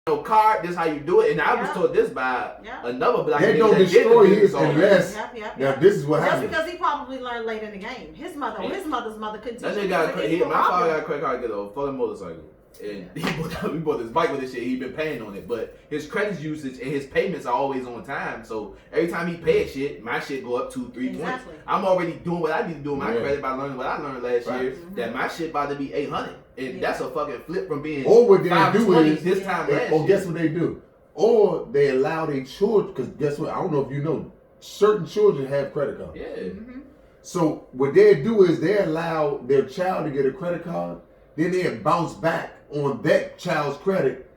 no card. This how you do it. And I was taught this by another black nigga. They don't destroy his unless. Now this is what happens. That's because he probably learned late in the game. His mother's mother couldn't teach him. My father got a credit card to get a fucking motorcycle. And he bought this bike with this shit. He been paying on it, but his credit usage and his payments are always on time. So every time he pays shit, my shit go up 2-3 points. I'm already doing what I need to do with my credit by learning what I learned last year. That my shit about to be 800, and that's a fucking flip from being. Or what they do is this time last year. Guess what they do? Or they allow their children. Because guess what? I don't know if you know, certain children have credit cards. Yeah. So what they do is they allow their child to get a credit card, then they bounce back on that child's credit.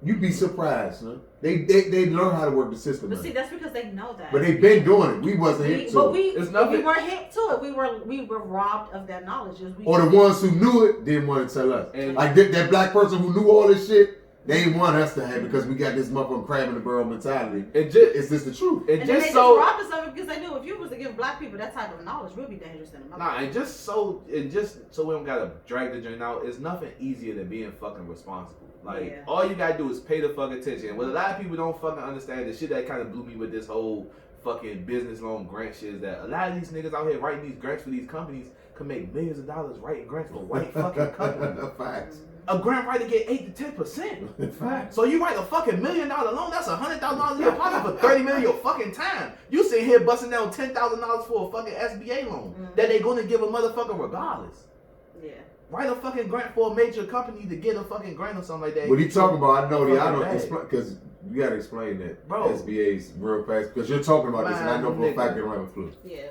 You'd be surprised, huh? They learn how to work the system. But see, that's because they know that. But they've been doing it. We wasn't hip to it. We weren't hip to it. We were robbed of that knowledge. Or the ones who knew it didn't want to tell us. And like that black person who knew all this shit, they didn't want us to have it because we got this motherfucking crab in the barrel mentality. It's just the truth. And they just robbed us of it because they knew if you was to give black people that type of knowledge, we'd be dangerous in the mother. Nah, and just so we don't gotta drag the joint out, it's nothing easier than being fucking responsible. Like, all you gotta do is pay the fucking attention. What a lot of people don't fucking understand, the shit that kind of blew me with this whole fucking business loan grant shit is that a lot of these niggas out here writing these grants for these companies can make millions of dollars writing grants for white fucking companies. Facts. A grant writer get 8 to 10%. Facts. So you write a fucking $1 million loan, that's $100,000 in your pocket for $30 million your fucking time. You sitting here busting down $10,000 for a fucking SBA loan that they gonna give a motherfucker regardless. Yeah. Write a fucking grant for a major company to get a fucking grant or something like that. What he talking about? I don't explain because you gotta explain that. Bro. SBA's real fast because you're talking about this and I know for a fact they don't have a clue. Yeah.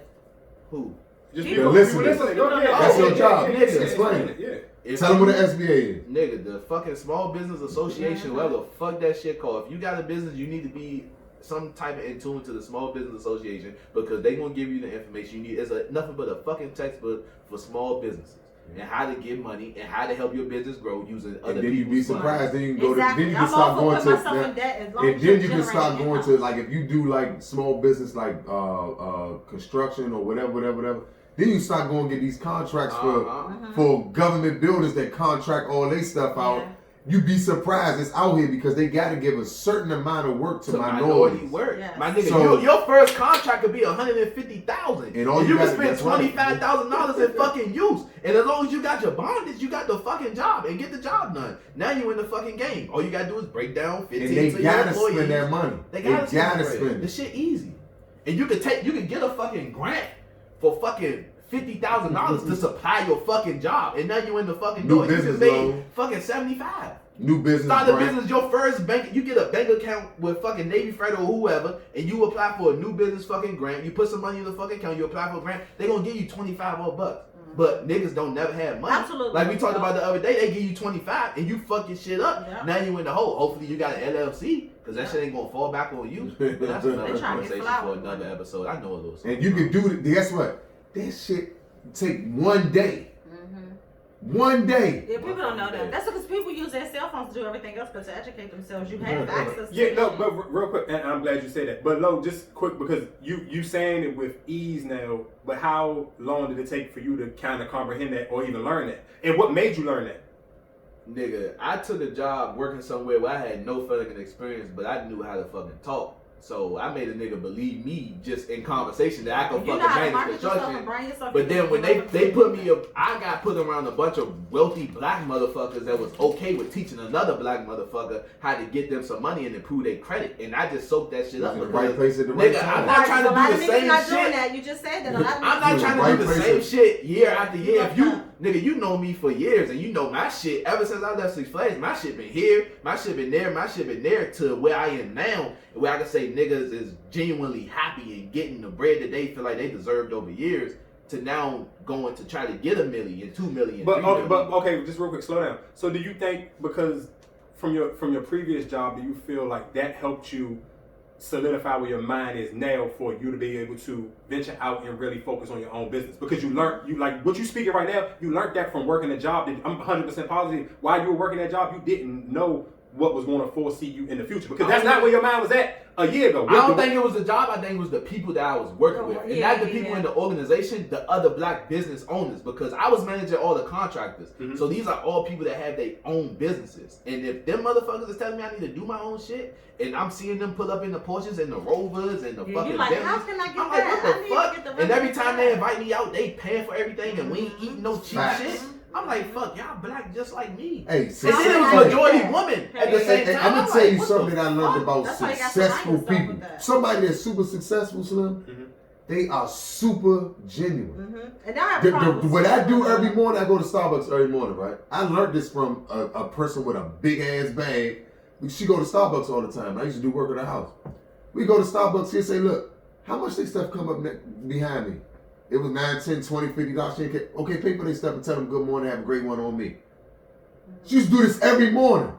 Who? Just listen. That's your job. Explain it. Yeah. Tell them what the SBA is. Nigga, the fucking Small Business Association, whatever the fuck that shit called. If you got a business, you need to be some type of in tune to the Small Business Association because they gonna give you the information you need. It's nothing but a fucking textbook for small businesses. And how to get money and how to help your business grow using other people's money. And then you'd be surprised. Then you can go to. Then you can start going to. And then you can start going to like if you do like small business like construction or whatever. Then you start going to get these contracts for government buildings that contract all their stuff out. Yeah. You'd be surprised it's out here because they got to give a certain amount of work to minorities. Work. Yes. My nigga, so, your first contract could be $150,000, and you can spend $25,000 in fucking use. And as long as you got your bondage, you got the fucking job and get the job done. Now you in the fucking game. All you gotta do is break down 15 and they gotta spend their money. They gotta spend it. The shit easy, and you can get a fucking grant for fucking $50,000 to supply your fucking job, and now you in the fucking new door. Business you can pay fucking $75. New business. Start a business. Your first bank, you get a bank account with fucking Navy Federal or whoever, and you apply for a new business fucking grant. You put some money in the fucking account. You apply for a grant. They gonna give you $25 more bucks. But niggas don't never have money. Absolutely. Like we talked about the other day, they give you 25 and you fuck your shit up. Yep. Now you in the hole. Hopefully you got an LLC because that shit ain't gonna fall back on you. But that's another conversation for another episode. I know a little. And you can do it. Guess what? That shit take one day. One day. Yeah, people don't know that. That's because people use their cell phones to do everything else, but to educate themselves, you have access to it. Yeah, no, but real quick, and I'm glad you said that. But Lo, just quick, because you saying it with ease now, but how long did it take for you to kind of comprehend that or even learn that? And what made you learn that? Nigga, I took a job working somewhere where I had no fucking experience, but I knew how to fucking talk. So I made a nigga believe me just in conversation that I could fucking manage construction. But then when they put me up, I got put around a bunch of wealthy black motherfuckers that was okay with teaching another black motherfucker how to get them some money and improve their credit. And I just soaked that shit up. In the right place at the right time. I'm not trying to do the same shit. That. You just said that. I'm not trying to do the same shit year after year. If you, nigga, you know me for years and you know my shit. Ever since I left Six Flags, my shit been here, my shit been there, my shit been there to where I am now. Where I can say niggas is genuinely happy and getting the bread that they feel like they deserved over years to now going to try to get $1 million, $2 million. But okay, just real quick, slow down. So do you think because from your previous job, do you feel like that helped you solidify where your mind is now for you to be able to venture out and really focus on your own business? Because you like what you speaking right now, you learned that from working a job that I'm 100% positive while you were working that job, you didn't know what was going to foresee you in the future, because that's not where your mind was at a year ago. I don't think it was the job. I think it was the people that I was working with, and not the people in the organization, the other black business owners. Because I was managing all the contractors, so these are all people that have their own businesses. And if them motherfuckers is telling me I need to do my own shit, and I'm seeing them pull up in the Porsches and the Rovers and the fucking you like, Bentleys, how can I get I'm that? like, I what need the to fuck? get the And every rest of time that. they invite me out, they paying for everything, and we ain't eating no cheap Facts. shit. I'm like, fuck, y'all black just like me. Hey, And then it was majority women at the same time. I'm gonna tell you What something the that I learned fuck? about That's why you got to successful align yourself people. with that. Somebody that's super successful, Slim, they are super genuine. And I have problems. What I do every morning, I go to Starbucks every morning, right? I learned this from a person with a big ass bag. She go to Starbucks all the time. I used to do work at her house. We go to Starbucks, she'll say, look, how much they stuff come up behind me? It was $9, $10, $20, $50. Okay, pay for their stuff and tell them good morning, have a great one on me. She used to do this every morning.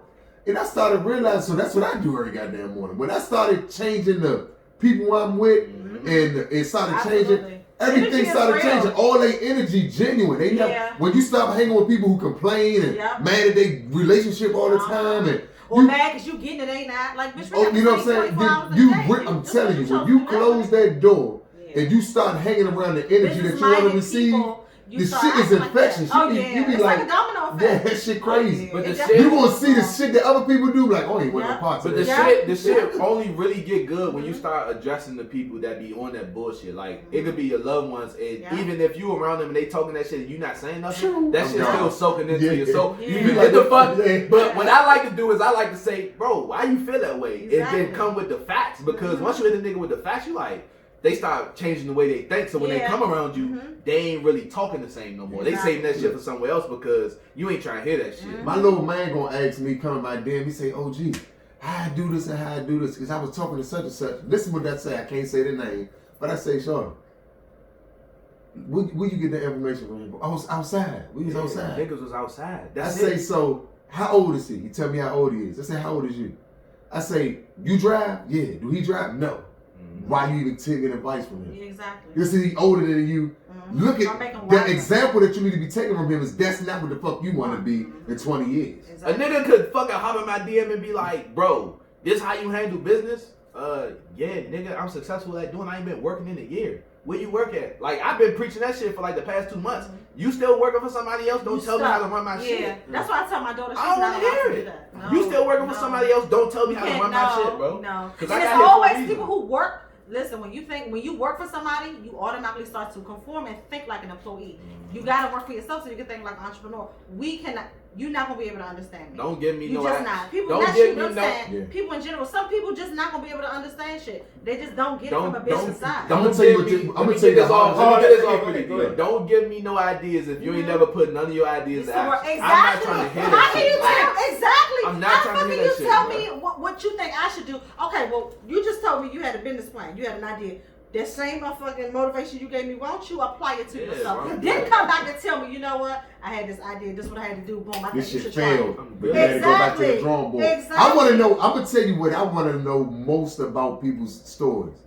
And I started realizing, so that's what I do every goddamn morning. When I started changing the people I'm with, and it started changing, everything Energy is started real. changing. All their energy genuine. They never, when you stop hanging with people who complain and mad at their relationship all the time, and or mad because you getting it, ain't not like, bitch, oh, you know what I'm saying? I'm telling you, when you close that door and you start hanging around the energy that you want to receive, the shit is infectious. You be it's like a domino effect. yeah, that shit crazy. But the shit, you gonna see the shit that other people do, like, oh, he went on parts but of the that. shit, the shit only really get good when you start addressing the people that be on that bullshit. Like it could be your loved ones, and even if you around them and they talking that shit, and you not saying nothing, that shit's still soaking into you. So you be like, the fuck. But what I like to do is I like to say, bro, why you feel that way, and then come with the facts. Because once you hit the nigga with the facts, you like. They start changing the way they think, so when they come around you, they ain't really talking the same no more. They saving that shit for somewhere else because you ain't trying to hear that shit. My little man gonna ask me, come in my DM, he say, OG, how I do this and how I do this, because I was talking to such and such. Listen what that say, I can't say the name, but I say, Sean, where you get the information from? I was outside. We was outside. Niggas was outside. That's I say, so, how old is he? He tell me how old he is. I say, how old is you? I say, you drive? Yeah. Do he drive? No. Why you even taking advice from him? Exactly. This is he older than you. Look at the example that you need to be taking from him is that's not what the fuck you want to be in 20 years. Exactly. A nigga could fucking hop in my DM and be like, bro, this how you handle business? Yeah, nigga, I'm successful at doing. I ain't been working in a year. Where you work at? Like, I've been preaching that shit for like the past 2 months. You still working for somebody else? Don't tell me how to run my shit. Yeah, that's why I tell my daughter she's I don't not want to allowed hear to do it. that. You still working for somebody else? Don't tell me how to run my shit, bro. No, Because and I it's got here for a always reason. people who work. Listen, when you work for somebody, you automatically start to conform and think like an employee. You gotta work for yourself so you can think like an entrepreneur. You're not gonna be able to understand me. Don't give me no. You just not. People, don't not give you, me know what I'm no. saying? People in general. Some people just not gonna be able to understand shit. They just don't get it from a business side. I'm gonna tell you what I'm gonna tell you this off. Let me get this off Go pretty ahead. good. Don't give me no ideas if you ain't never put none of your ideas out. Exactly. I'm not trying to hear How that can you shit. tell? Exactly. I'm not How trying to fucking hear you that shit, tell bro. me what you think I should do? Okay, well, you just told me you had a business plan. You had an idea. That same motherfucking motivation you gave me, why don't you apply it to yourself? bro. Then come back and tell me, you know what? I had this idea. This is what I had to do. Boom. I This think you shit should try it. failed. But you had to go back to the drawing board. Exactly. I want to know. I'm gonna tell you what I want to know most about people's stories.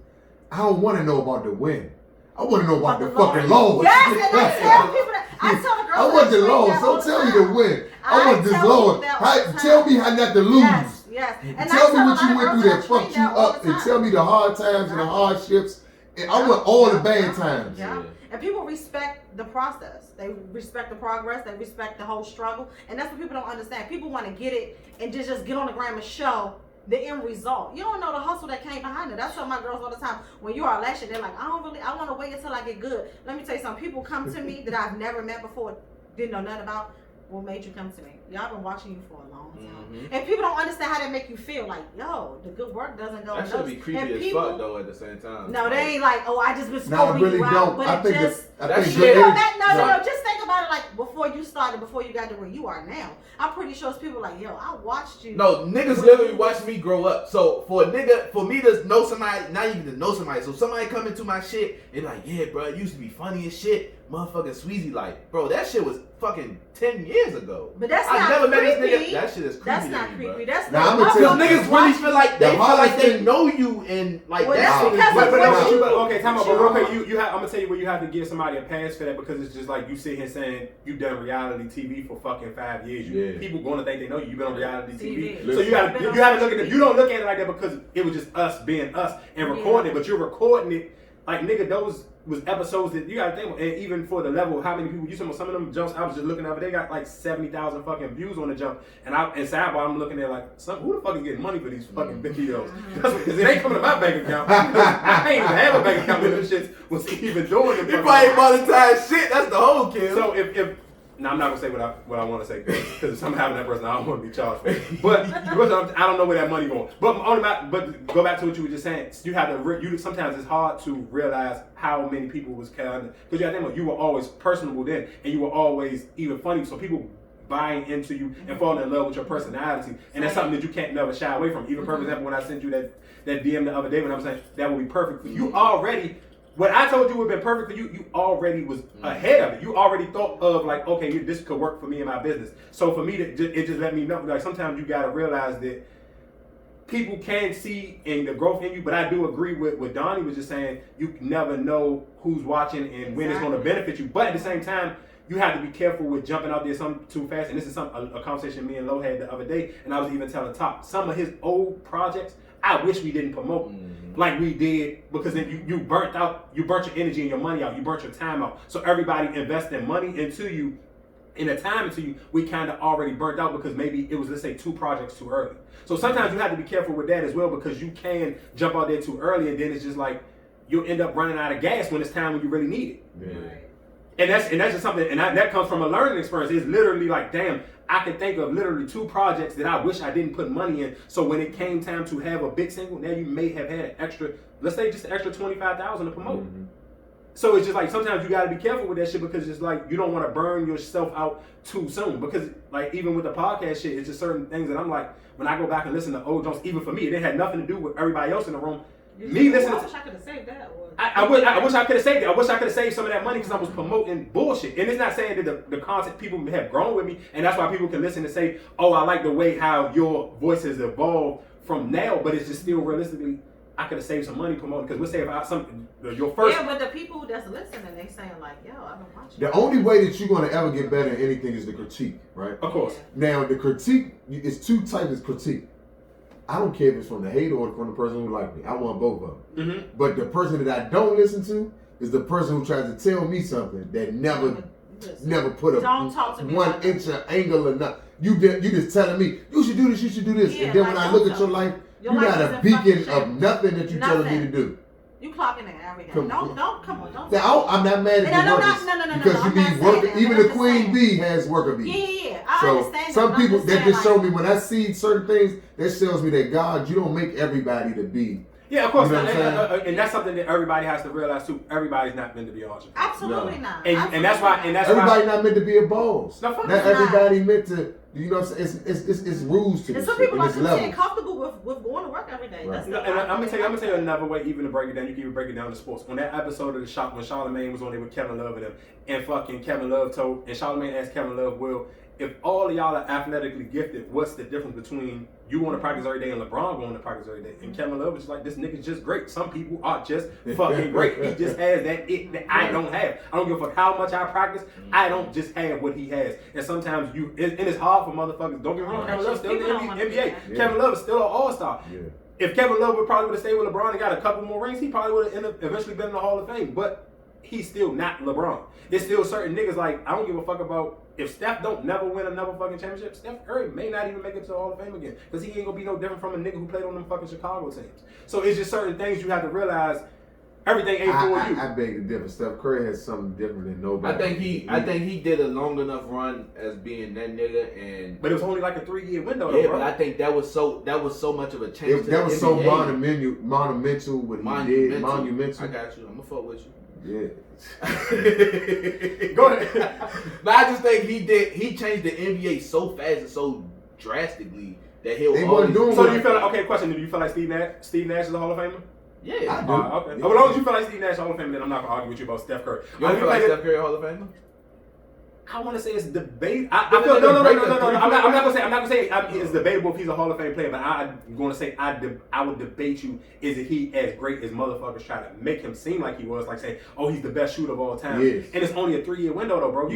I don't want to know about the win. I want to know about the fucking loss. Yes, and I tell people that. I tell the girls. I want the that loss. all Don't the tell me time. the win. I want this tell loss. people that all the Tell time. me how not to lose. Yes, yes. And Tell me I what you a went lot of through girls that fucked you that all up, the and time. tell me the hard times and the hardships. And I want all the bad times. Yeah. And people respect the process. They respect the progress. They respect the whole struggle. And that's what people don't understand. People want to get it and just get on the gram and show the end result. You don't know the hustle that came behind it. I tell my girls all the time, when you are lashing, they're like, I want to wait until I get good. Let me tell you something. People come to me that I've never met before, didn't know nothing about. What made you come to me? Y'all been watching you for a long time. And people don't understand how that make you feel. Like, yo, the good work doesn't go That should be creepy as fuck though. At the same time. No, they ain't like, oh, I just been No, I scoping really you out, don't. but I it think just. that shit. shit- No. Just think about it like before you started, before you got to where you are now. I'm pretty sure it's people like, yo, I watched you. No, niggas literally watch me grow up. So for me to know somebody, not even to know somebody. So somebody come into my shit and like, yeah, bro, it used to be funny as shit. motherfucking Sweezy like, bro, that shit was fucking 10 years ago. But that's I not never met this creepy. nigga. That shit is creepy. That's to not me, creepy. Bro. That's Now, not. I'ma tell Because you- niggas really feel like they hardest know you and like Well, that's that's what because it's- of what you- Okay, time out. But real quick, you have. I'm gonna tell you where you have to give somebody a pass for that because it's just like you sit here saying you done reality TV for fucking 5 years. Yeah. People gonna think they know you. You've been on reality TV. TV. So you gotta look at it. You don't look at it like that because it was just us being us and recording it. But you're recording it like nigga. Those was episodes that you gotta think. And even for the level, of how many people you saw some of them jumps. I was just looking over. They got like 70,000 fucking views on the jump. And sidebar, I'm looking at like who the fuck is getting money for these fucking videos? Because it ain't coming to my bank account. I ain't even have a bank account when them shits was even doing it. He probably monetized shit. That's the whole kill. So if now I'm not gonna say what I want to say because if I'm having that person, I don't want to be charged for it. But I don't know where that money going. But go back to what you were just saying. You have to. Sometimes it's hard to realize how many people was counting because you have to think you were always personable then, and you were always even funny. So people buying into you and falling in love with your personality, and that's something that you can't never shy away from. Even for example, when I sent you that DM the other day when I was saying that would be perfect for you already. What I told you would have been perfect for you, you already was ahead of it. You already thought of like, okay, this could work for me and my business. So for me, it just let me know. Like sometimes you gotta realize that people can see in the growth in you. But I do agree with what Donnie was just saying. You never know who's watching and when it's going to benefit you. But at the same time, you have to be careful with jumping out there something too fast. And this is a conversation me and Lo had the other day. And I was even telling Top some of his old projects. I wish we didn't promote like we did because then you burnt your energy and your money out. You burnt your time out. So everybody investing money into you and the time into you, we kind of already burnt out because maybe it was, let's say, 2 projects too early. So sometimes you have to be careful with that as well because you can jump out there too early and then it's just like you'll end up running out of gas when it's time when you really need it. Yeah. And that's just something, and that comes from a learning experience. It's literally like, damn, I can think of literally 2 projects that I wish I didn't put money in. So when it came time to have a big single, now you may have had an extra, let's say just an extra $25,000 to promote. So it's just like sometimes you got to be careful with that shit because it's like you don't want to burn yourself out too soon. Because like even with the podcast shit, it's just certain things that I'm like when I go back and listen to old Jones, even for me, it had nothing to do with everybody else in the room. Me listening. I wish I could have saved that. I wish I could have saved it. I wish I could have saved some of that money because I was promoting bullshit. And it's not saying that the content people have grown with me, and that's why people can listen and say, "Oh, I like the way how your voice has evolved from now." But it's just still realistically, I could have saved some money promoting because let's say if your first. Yeah, but the people that's listening, they saying like, "Yo, I've been watching." The only way that you're going to ever get better at anything is the critique, right? Of course. Now, the critique is 2 types of critique. I don't care if it's from the hater or from the person who like me. I want both of them. But the person that I don't listen to is the person who tries to tell me something that never put a Don't talk to me 1 like inch of angle or nothing. You just telling me you should do this, you should do this, Yeah, and then like, when I don't look at your tell life, Your you're life not is a in beacon fucking of shit. nothing that you're telling me to Nothing. do. You clocking in every day. Come on. Now, I'm not mad at the workers because I'm you not need saying worker. that, Even but the I'm just queen saying. bee has worker bees. Yeah. I So understand some that, but people I'm that just saying, show me when I see certain things, that shows me that God, you don't make everybody to be. Yeah, of course. You know what I'm saying? And that's something that everybody has to realize too. Everybody's not meant to be an entrepreneur. Absolutely not. And that's why. Everybody not meant to be a boss. No, fuck Not it's everybody meant to. You know, what I'm saying? It's rules to And this some shit, people and are it's just levels. comfortable with going to work every day. Right. That's No, and I'm gonna tell you another way, even to break it down. You can even break it down to sports. On that episode of the shop when Charlamagne was on there with Kevin Love and them, and fucking Kevin Love told, and Charlamagne asked Kevin Love, "Well, if all of y'all are athletically gifted, what's the difference between you going to practice every day and LeBron going to practice every day?" And Kevin Love was like, "This nigga's just great. Some people are just fucking great. He just has that it that I don't have. I don't give a fuck how much I practice. I don't just have what he has. And sometimes and it's hard for motherfuckers. Don't get me wrong. Kevin Love's still in the NBA. Yeah. Kevin Love is still an all-star. Yeah. If Kevin Love would have stayed with LeBron and got a couple more rings, he probably would have eventually been in the Hall of Fame. But he's still not LeBron. There's still certain niggas like, I don't give a fuck about if Steph don't never win another fucking championship. Steph Curry may not even make it to the Hall of Fame again because he ain't gonna be no different from a nigga who played on them fucking Chicago teams. So it's just certain things you have to realize. Everything ain't for you. I beg the difference. Steph Curry has something different than nobody. I think he did a long enough run as being that nigga, and But it was only like a 3-year window, yeah, though, bro. but I think that was so much of a change. that was so NBA. monumental what he did. Monumental. I got you. I'm gonna fuck with you. Yeah. Go ahead. But I just think he changed the NBA so fast and so drastically that he'll They always wasn't doing So what- do you feel like, okay, question, do you feel like Steve Nash is a Hall of Famer? Yeah. I do. Okay. As long as you feel like Steve Nash Hall of Fame, then I'm not gonna argue with you about Steph Curry. You don't feel like Steph Curry Hall of Famer? I want to say it's debate. I feel no. I'm not gonna say it's debatable if he's a Hall of Fame player, but I'm going to say I would debate you. Is he as great as motherfuckers try to make him seem like he was? Like saying, oh, he's the best shooter of all time. Yes. And it's only a 3-year window though, bro.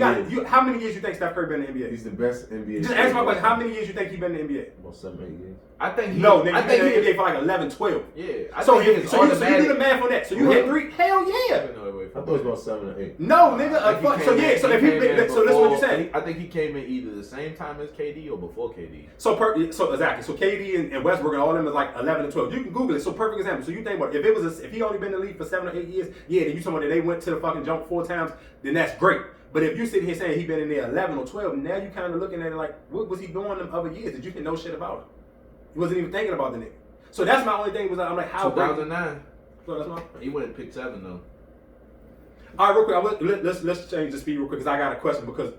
How many years you think Steph Curry been in the NBA? He's the best NBA. Just answer my question. How many years you think he been in the NBA? About 7, 8 years. I think he. No, nigga, I think he he been in the NBA for like 11, 12. Yeah. So you do the math on that. So you hit 3. Hell yeah. I thought it was about 7 or 8. No, nigga. So this is what you're saying. I think he came in either the same time as KD or before KD. So exactly. So KD and Westbrook and all of them is like 11 and 12. You can Google it. So perfect example. So you think about it. If he only been in the league for 7 or 8 years, yeah, then you talking about that they went to the fucking jump 4 times, then that's great. But if you sit here saying he been in there 11 or 12, now you kind of looking at it like, what was he doing them other years that you didn't know shit about him? He wasn't even thinking about the nigga. So that's my only thing was I'm like, how 2009. So that's my. He went and picked 7 though. All right, real quick. Let's change the speed real quick because I got a question because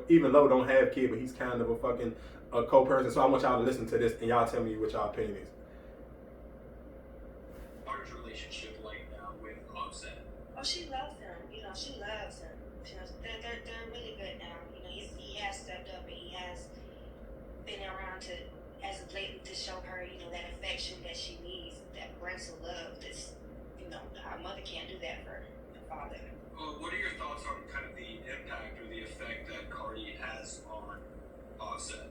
even Lo don't have kid, but he's kind of a fucking co-person. So I want y'all to listen to this and y'all tell me what y'all opinion is. Daughter's relationship like now with Offset. Oh, she loves him. You know, she loves him. They're really good now. You know, he has stepped up and he has been around to, as of lately, to show her, you know, that affection that she needs, that parental love. That's, you know, our mother can't do that for her father. What are your thoughts on kind of the impact or the effect that Cardi has on Offset?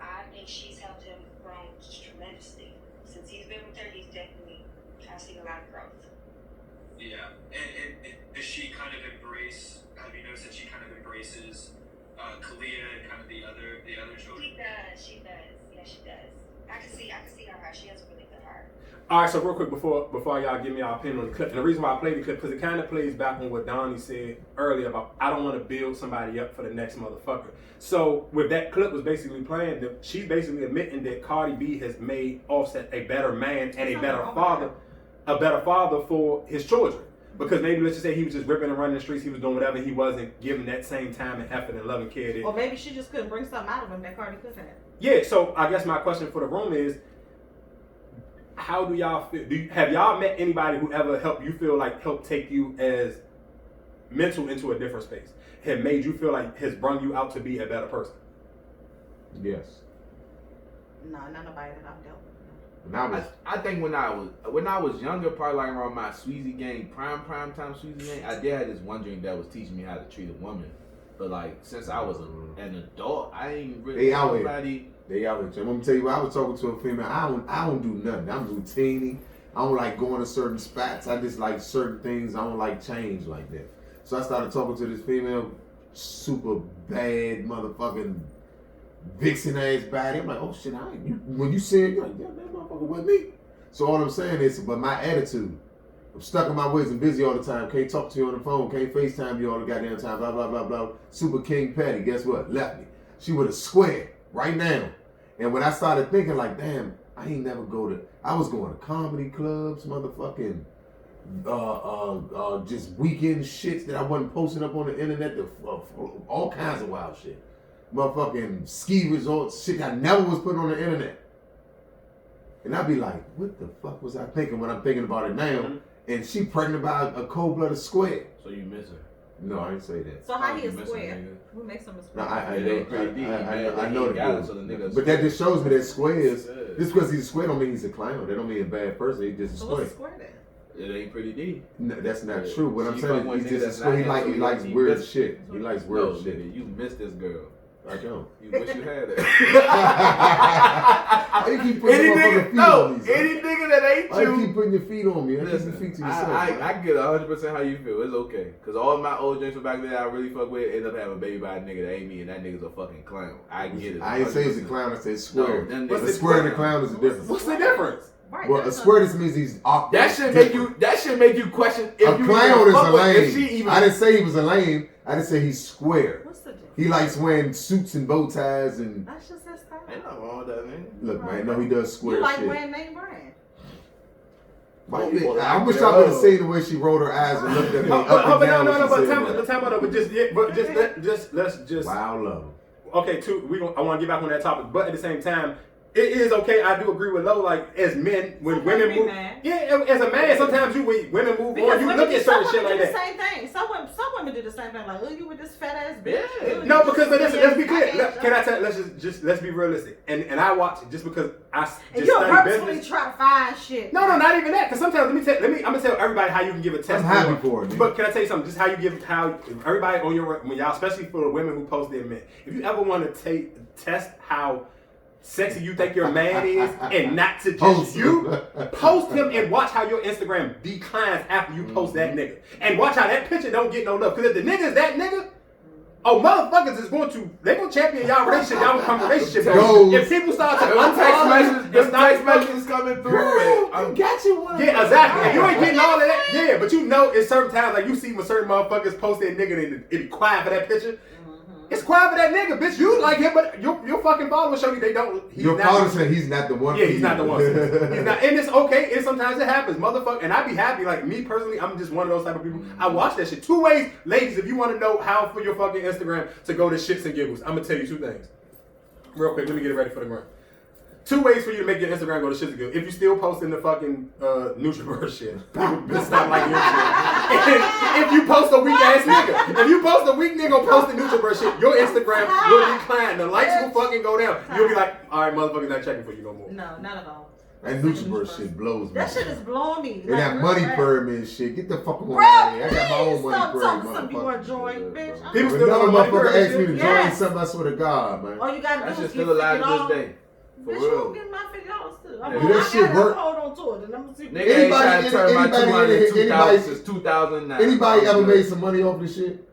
I think she's helped him grow tremendously. Since he's been with her, he's definitely seen a lot of growth. Yeah, and does she kind of embrace? Have you noticed that she kind of embraces Kalia and kind of the other children? She does. Yeah, she does. I can see her heart. She has a really good heart. All right, so real quick before y'all give me your opinion on the clip, and the reason why I played the clip because it kind of plays back on what Donnie said earlier about I don't want to build somebody up for the next motherfucker. So with that clip was basically playing, she's basically admitting that Cardi B has made Offset a better man and a better father for his children. Because maybe let's just say he was just ripping and running the streets, he was doing whatever, he wasn't giving that same time and effort and loving care that. Or maybe she just couldn't bring something out of him that Cardi could have. Yeah, so I guess my question for the room is, how do y'all feel? Have y'all met anybody who ever helped take you as mental into a different space? Have made you feel like has brung you out to be a better person? Yes. No, not nobody that I've dealt with. I think when I was younger, probably like around my Sweezy gang, prime time Sweezy gang, I did have this one dream that was teaching me how to treat a woman. But like since I was an adult, I ain't really nobody. They out here. I'm gonna tell you, I was talking to a female. I don't do nothing. I'm routine. I don't like going to certain spots. I just like certain things. I don't like change like that. So I started talking to this female, super bad motherfucking vixen ass body. I'm like, oh shit, when you see it, you're like, yeah, that motherfucker with me. So all I'm saying is, but my attitude, I'm stuck in my ways and busy all the time. Can't talk to you on the phone. Can't FaceTime you all the goddamn time. Blah, blah, blah, blah. Super King Patty, guess what? Left me. She would have squared right now. And when I started thinking like, damn, I ain't never I was going to comedy clubs, motherfucking, just weekend shits that I wasn't posting up on the internet, all kinds of wild shit. Motherfucking ski resorts, shit I never was putting on the internet. And I'd be like, what the fuck was I thinking when I'm thinking about it now? Mm-hmm. And she pregnant by a cold-blooded square. So you miss her? No, I didn't say that. So how he a square? Who makes him a square? No, I know the nigga. But that just shows me that squares. Just because he's a square don't mean he's a clown. That don't mean a bad person. He's just a square. What's a square then? It ain't pretty deep. No, that's not true. What I'm saying is he's just a square. He likes weird shit. He likes weird shit. You miss this girl. I don't. You wish you had it. Why you keep putting your feet on me? Any nigga that ain't Why you keep putting your feet on me? Listen, keep your feet to yourself. I get 100% how you feel. It's okay. Because all my old drinks from back then I really fuck with end up having a baby by a nigga that ain't me, and that nigga's a fucking clown. I get it. I ain't say he's a clown. I said square. No, but the square and the clown is a difference. What's the difference? Right, well, a square just means he's awkward. That should make you question if a clown is a lame. I didn't say he was a lame. I just said he's square. What's the difference? He likes wearing suits and bow ties and. That's just his style. Ain't nothing wrong with that, man. Look, man, no, he does square shit. You like shit. wearing name brand. I wish I would have seen the way she rolled her eyes and looked at me up and down. Let's just. Wow, love. Okay, I want to get back on that topic, but at the same time, it is okay. I do agree with Lo. Like as men, when women move, mad. yeah, as a man, sometimes when women move Because on, you women look do- at certain some shit women like do that. the same thing. Some women do the same thing. Like, oh, you with this fat ass bitch. Yeah. Ugh, No, you because just- let's be clear. I Can I tell? Let's be realistic. And I watch it just because I And just you study purposefully business. try to find shit. No, not even that. Because sometimes I'm gonna tell everybody how you can give a test. I'm happy for it, man. But can I tell you something? Just how you give how everybody on your when y'all, especially for the women who post their men. If you ever want to test how sexy you think your man is and not to just post him and watch how your Instagram declines after you post that nigga. And watch how that picture don't get no love. Because if the nigga is that nigga, oh, motherfuckers is going to, they gonna champion y'all relationship, y'all become relationship goals. If people start to Text messages coming through. Girl, I got you one. yeah, exactly. If you ain't getting all of that, yeah, but you know, it's certain times, like you see when certain motherfuckers post their nigga and it be quiet for that picture. It's quiet for that nigga, bitch. You like him, but your fucking followers show you they don't. Your father said he's not the one. Yeah, for he's you. not the one. He's not, and it's okay. And sometimes it happens, motherfucker. And I be happy. Like me personally, I'm just one of those type of people. I watch that shit. 2 ways, ladies. If you want to know how for your fucking Instagram to go to shits and giggles, I'm gonna tell you 2 things. Real quick, let me get it ready for the run. 2 ways for you to make your Instagram go to shits and giggles. If you still posting the fucking Nutriverse shit, people stop liking your shit. And if you post a weak ass nigga, if you post a weak nigga or post the Nutriverse shit, your Instagram will decline. The likes will fucking go down. You'll be like, all right, motherfucker, not checking for you no more. No, not at all. That Nutriverse shit blows me. That shit is blowing me. And that money real pyramid shit. Get the fuck away. Bro, I got my own please money stop talking pyramid. to me or join, bitch. People If still another doing money motherfucker pyramid asked me to shit? join Yes. something, I swear to God, man. All you gotta That do shit's is get still alive to $50. this day. For Bitch, you real. gonna get my $50 too. Yeah. I Do that shit gotta work? hold on to it. And I'm gonna see. Nigga ain't trying to turn my Anybody- 200 anybody- 2000 since 2009. Anybody ever made some money off this shit?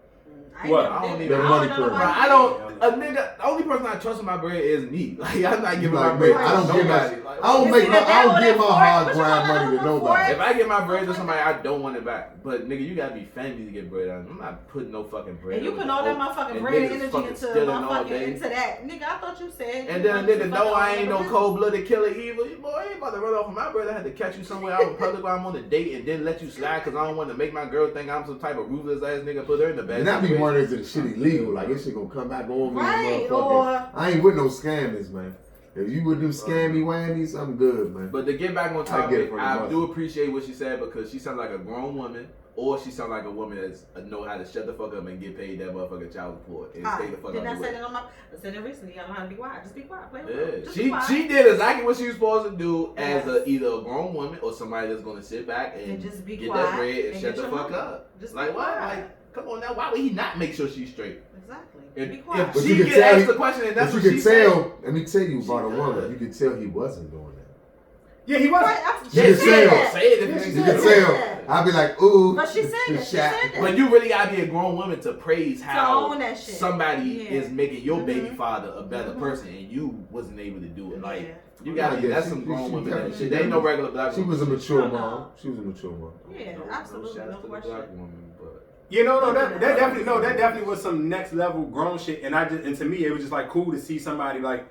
What? I don't need even- money know pyramid. Bro, nobody I did. don't. A nigga, the only person I trust in my bread is me. Like I'm not giving my Like, bread man, to I don't give my, nobody. Like, I don't Is make it my, that I don't or give that my Forex? hard What you grind call that money to little nobody. If I get my bread to somebody, I don't want it back. But nigga, you gotta be family to get bread out. I'm not putting no fucking bread. And you with put the all that folk. motherfucking And bread niggas energy fucking into stealing all motherfucking day. into that. Nigga, I thought you said. And you then a want nigga to know fucking I ain't no business. cold-blooded killer evil. Boy, I ain't about to run off of my brother. I had to catch you somewhere out in public while I'm on a date and then let you slide because I don't want to make my girl think I'm some type of ruthless ass nigga. Put her in the bad And that be situation. one of the shit illegal. Like this shit gonna come back on me. Right, Motherfucker. or- I ain't with no scammers, man. If you with them scammy whammies, I'm good, man. But to get back on I get topic, it from the I bus. do appreciate what she said because she sounds like a grown woman, or she sounds like a woman that's know how to shut the fuck up and get paid that motherfucking child support and stay the fuck Didn't out I the say way. that on my? I said it recently. Y'all know how to be quiet. Just be quiet. Play with Yeah, it. Just be quiet. she did exactly what she was supposed to do as Yes. either a grown woman or somebody that's gonna sit back and And just be get quiet that bread and and shut get the your fuck money. up. Just Like be what? quiet. Like, come on now, why would he not make sure she's straight? Exactly. If, Be quiet. if But she you can get tell asked he- the question and that's But what you she can said, tell. Let me tell you about a She woman. good. You can tell he wasn't doing that. Yeah, he was. Right, You Yeah, can she tell. gonna say it if Yeah, it's she You said can good. it. tell. Yeah. I'll be like, ooh. But she said the it. She shot. said that. But you really gotta be a grown woman to praise how own that shit. somebody Yeah. is making your baby Mhm. father a better Mhm. person and you wasn't able to do it. Like Yeah. you gotta Yeah, that's she- some grown she women definitely- that shit. They ain't no regular black She woman. was a mature No, no. mom. She was a mature mom. Yeah, No absolutely, shouts no to the question. black woman, but You know, that definitely was some next level grown shit. And to me, it was just like cool to see somebody like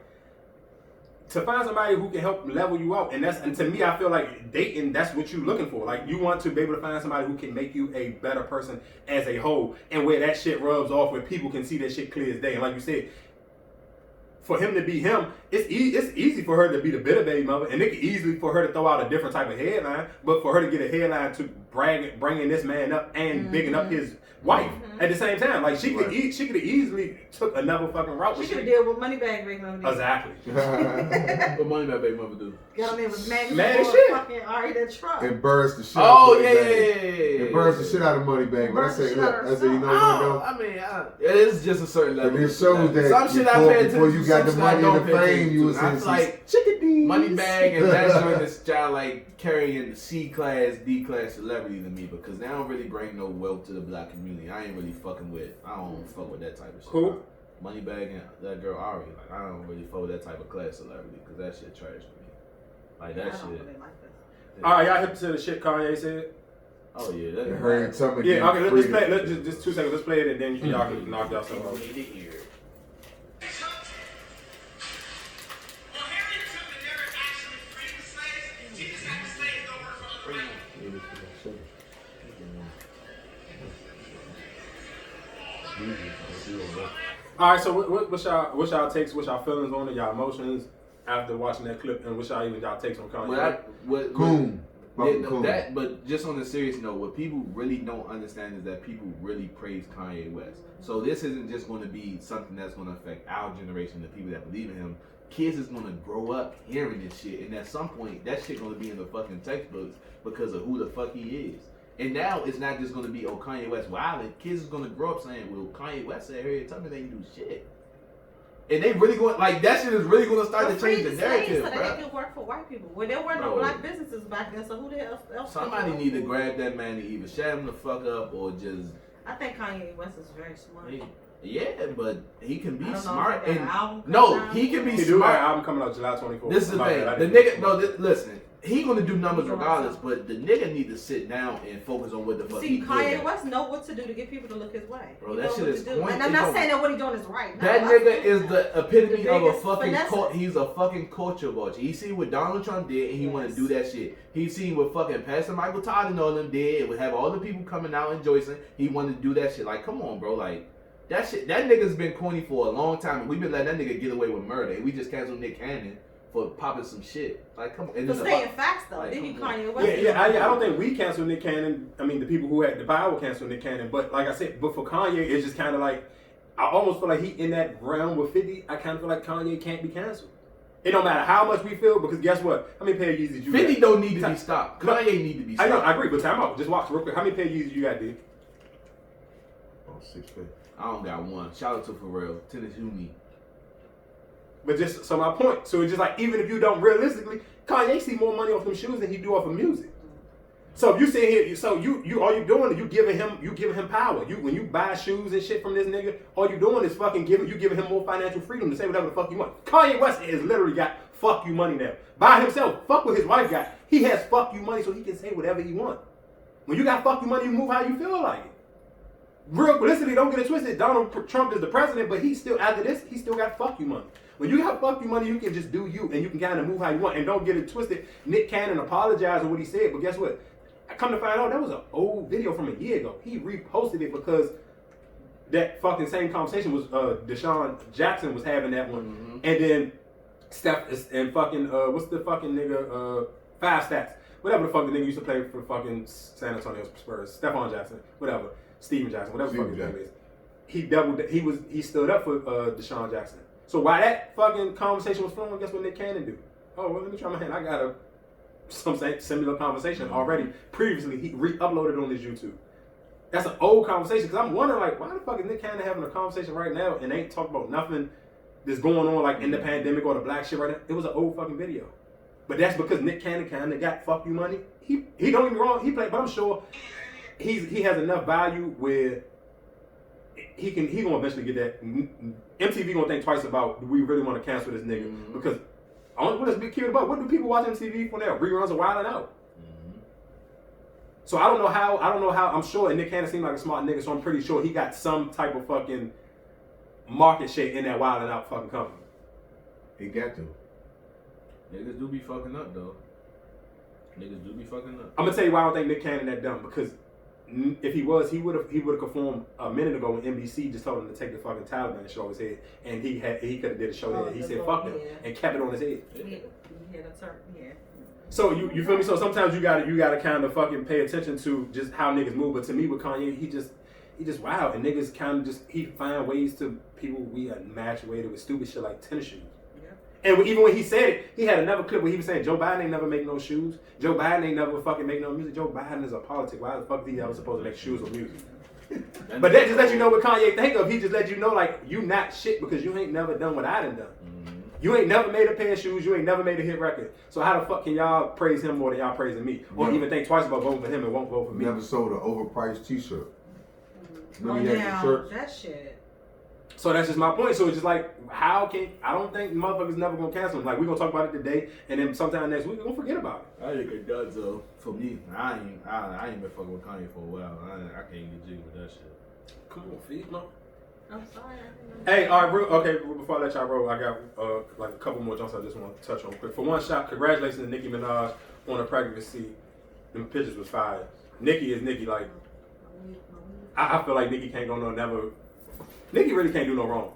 to find somebody who can help level you out. And to me, I feel like dating, that's what you're looking for. Like you want to be able to find somebody who can make you a better person as a whole, and where that shit rubs off, where people can see that shit clear as day. And like you said, for him to be him, it's easy for her to be the bitter baby mother, and it easily for her to throw out a different type of headline. But for her to get a headline to bringing this man up and bigging up his wife at the same time, like she could she could have easily took another fucking route. She could have dealt with Moneybagg right now. Exactly. what money that baby mother do? Got him in with Maggie. Mad as Boy, shit. Fucking already that truck. Embarrassed the shit Oh out of yeah, Moneybagg. Embarrassed the shit out of Moneybagg. But I Embarrassed the said, shit out of look, I said, you know what, Oh, though? I mean, it is just a certain level. And it shows that some shit I pay attention before you got some the shit I money don't and the pay fame, attention you to. was I in feel like chickadees. Moneybagg and that joint is child like carrying the C class, D class celebrity to me because they don't really bring no wealth to the black community. I ain't really fucking with. I don't fuck with that type of shit. Who? Moneybagg and that girl Ari. Like I don't really fuck with that type of class celebrity because that shit trash to me. Like that I don't shit. really like that. All right, y'all hip to the shit Kanye said. Oh yeah, that And her and Tubman Yeah, okay. Let's freedom. play. Let's just 2 seconds. Let's play it, and then y'all can knock y'all something out. need to hear. Well, Harriet Tubman never actually freed the slaves. She just had the slaves go work for other white people. All right. So what's y'all takes? What's y'all feelings on it? Y'all emotions? after watching that clip, and which y'all takes on Kanye. But just on a serious note, what people really don't understand is that people really praise Kanye West. So this isn't just going to be something that's going to affect our generation, the people that believe in him. Kids is going to grow up hearing this shit, and at some point, that shit going to be in the fucking textbooks because of who the fuck he is. And now it's not just going to be, oh, Kanye West wildin'. Kids is going to grow up saying, well, Kanye West said, Harriet Tubman they do shit. And they really going, like, that shit is really going to start to change the narrative, so bro. that they can work for white people. Well, there were no black businesses back then, so who the hell else? Somebody need to grab that man and either shut him the fuck up or just... I think Kanye West is very smart. Yeah, but he can be smart. He can be He do have an album coming out July 24th. This is the thing. The nigga, listen, he gonna do numbers regardless, but the nigga need to sit down and focus on what the fuck he doing. Kanye West know what to do to get people to look his way. Bro, that shit is corny. And I'm not saying that what he doing is right. That nigga is the epitome of a fucking he's a fucking culture vulture. He seen what Donald Trump did and he want to do that shit. He seen what fucking Pastor Michael Todd and all them did. It would have all the people coming out and rejoicing. He wanted to do that shit. Like, come on, bro. Like, that shit, that nigga's been corny for a long time. And we've been letting that nigga get away with murder. And we just canceled Nick Cannon for popping some shit. Like, come on. For saying facts, though. Like, didn't Kanye West? I don't think we canceled Nick Cannon. I mean, the people who had the power canceled Nick Cannon. But like I said, but for Kanye, it's just kind of like, I almost feel like he in that realm with 50. I kind of feel like Kanye can't be canceled. It don't matter how much we feel, because guess what? How many pair of Yeezys you 50 got? don't need to be stopped. Kanye need to be stopped. I know, I agree, but time out. Just watch real quick. How many pair of Yeezys you got, dude? Oh, 6 pair. I don't got one. Shout out to Pharrell. Tennis Uni. But just, so my point, so it's just like, even if you don't realistically, Kanye see more money off them shoes than he do off of music. So if you sit here, so you all you doing is you giving him power. You when you buy shoes and shit from this nigga, all you doing is fucking giving him more financial freedom to say whatever the fuck you want. Kanye West has literally got fuck you money now. By himself, fuck what his wife got. He has fuck you money so he can say whatever he want. When you got fuck you money, you move how you feel like it. Realistically, don't get it twisted. Donald Trump is the president, but he still, after this, he still got fuck you money. When you got fuck you money, you can just do you, and you can kind of move how you want. And don't get it twisted. Nick Cannon apologized for what he said, but guess what? I come to find out that was an old video from a year ago. He reposted it because that fucking same conversation was Deshaun Jackson was having that one, and then Steph and fucking what's the fucking nigga 5 Stats, whatever the fuck the nigga used to play for fucking San Antonio Spurs, Stephon Jackson, whatever. Steven Jackson, whatever the fuck his name is. He stood up for Deshaun Jackson. So while that fucking conversation was flowing, guess what Nick Cannon do? Oh, well, let me try my hand. I got some similar conversation already. Previously, he re-uploaded on his YouTube. That's an old conversation, because I'm wondering, like, why the fuck is Nick Cannon having a conversation right now and ain't talking about nothing that's going on, like, in the pandemic or the black shit right now? It was an old fucking video. But that's because Nick Cannon kind of got fuck you money. He don't get me wrong, he played, but I'm sure he has enough value where he gonna eventually get that. MTV gonna think twice about, do we really want to cancel this nigga? Because let's be curious about, what do people watch MTV for now? Reruns of Wild 'N Out. So I don't know how. I'm sure Nick Cannon seemed like a smart nigga, so I'm pretty sure he got some type of fucking market share in that Wild 'N Out fucking company. He got to. Niggas do be fucking up though. Niggas do be fucking up. I'm gonna tell you why I don't think Nick Cannon that dumb, because if he was, he would have conformed a minute ago when NBC just told him to take the fucking Taliban show his head, and he could have did a show there. He said fuck them and kept it on his head. So you feel me? So sometimes you gotta kind of fucking pay attention to just how niggas move. But to me with Kanye, he just wild, and niggas kind of just he find ways to people we are infatuated with stupid shit like tennis shoes. And even when he said it, he had another clip where he was saying Joe Biden ain't never make no shoes. Joe Biden ain't never fucking make no music. Joe Biden is a politic. Why the fuck is he ever supposed to make shoes or music? But that just let you know what Kanye think of. He just let you know, like, you not shit because you ain't never done what I done done. You ain't never made a pair of shoes. You ain't never made a hit record. So how the fuck can y'all praise him more than y'all praising me? Or even think twice about voting for him and won't vote for me? Never sold an overpriced t-shirt. That shit. So that's just my point. So it's just like, I don't think motherfuckers never gonna cancel him. Like, we gonna talk about it today, and then sometime next week, we're gonna forget about it. I think it does, though. For me, I ain't been fucking with Kanye for a while. I can't get jiggy with that shit. Come on, feed, no. I'm sorry. Hey, all right, before I let y'all roll, I got like a couple more jumps I just want to touch on quick. For one shot, congratulations to Nicki Minaj on her pregnancy. Them pictures was fire. Nicki is Nicki, like, I feel like Nicki can't go Nicki really can't do no wrong.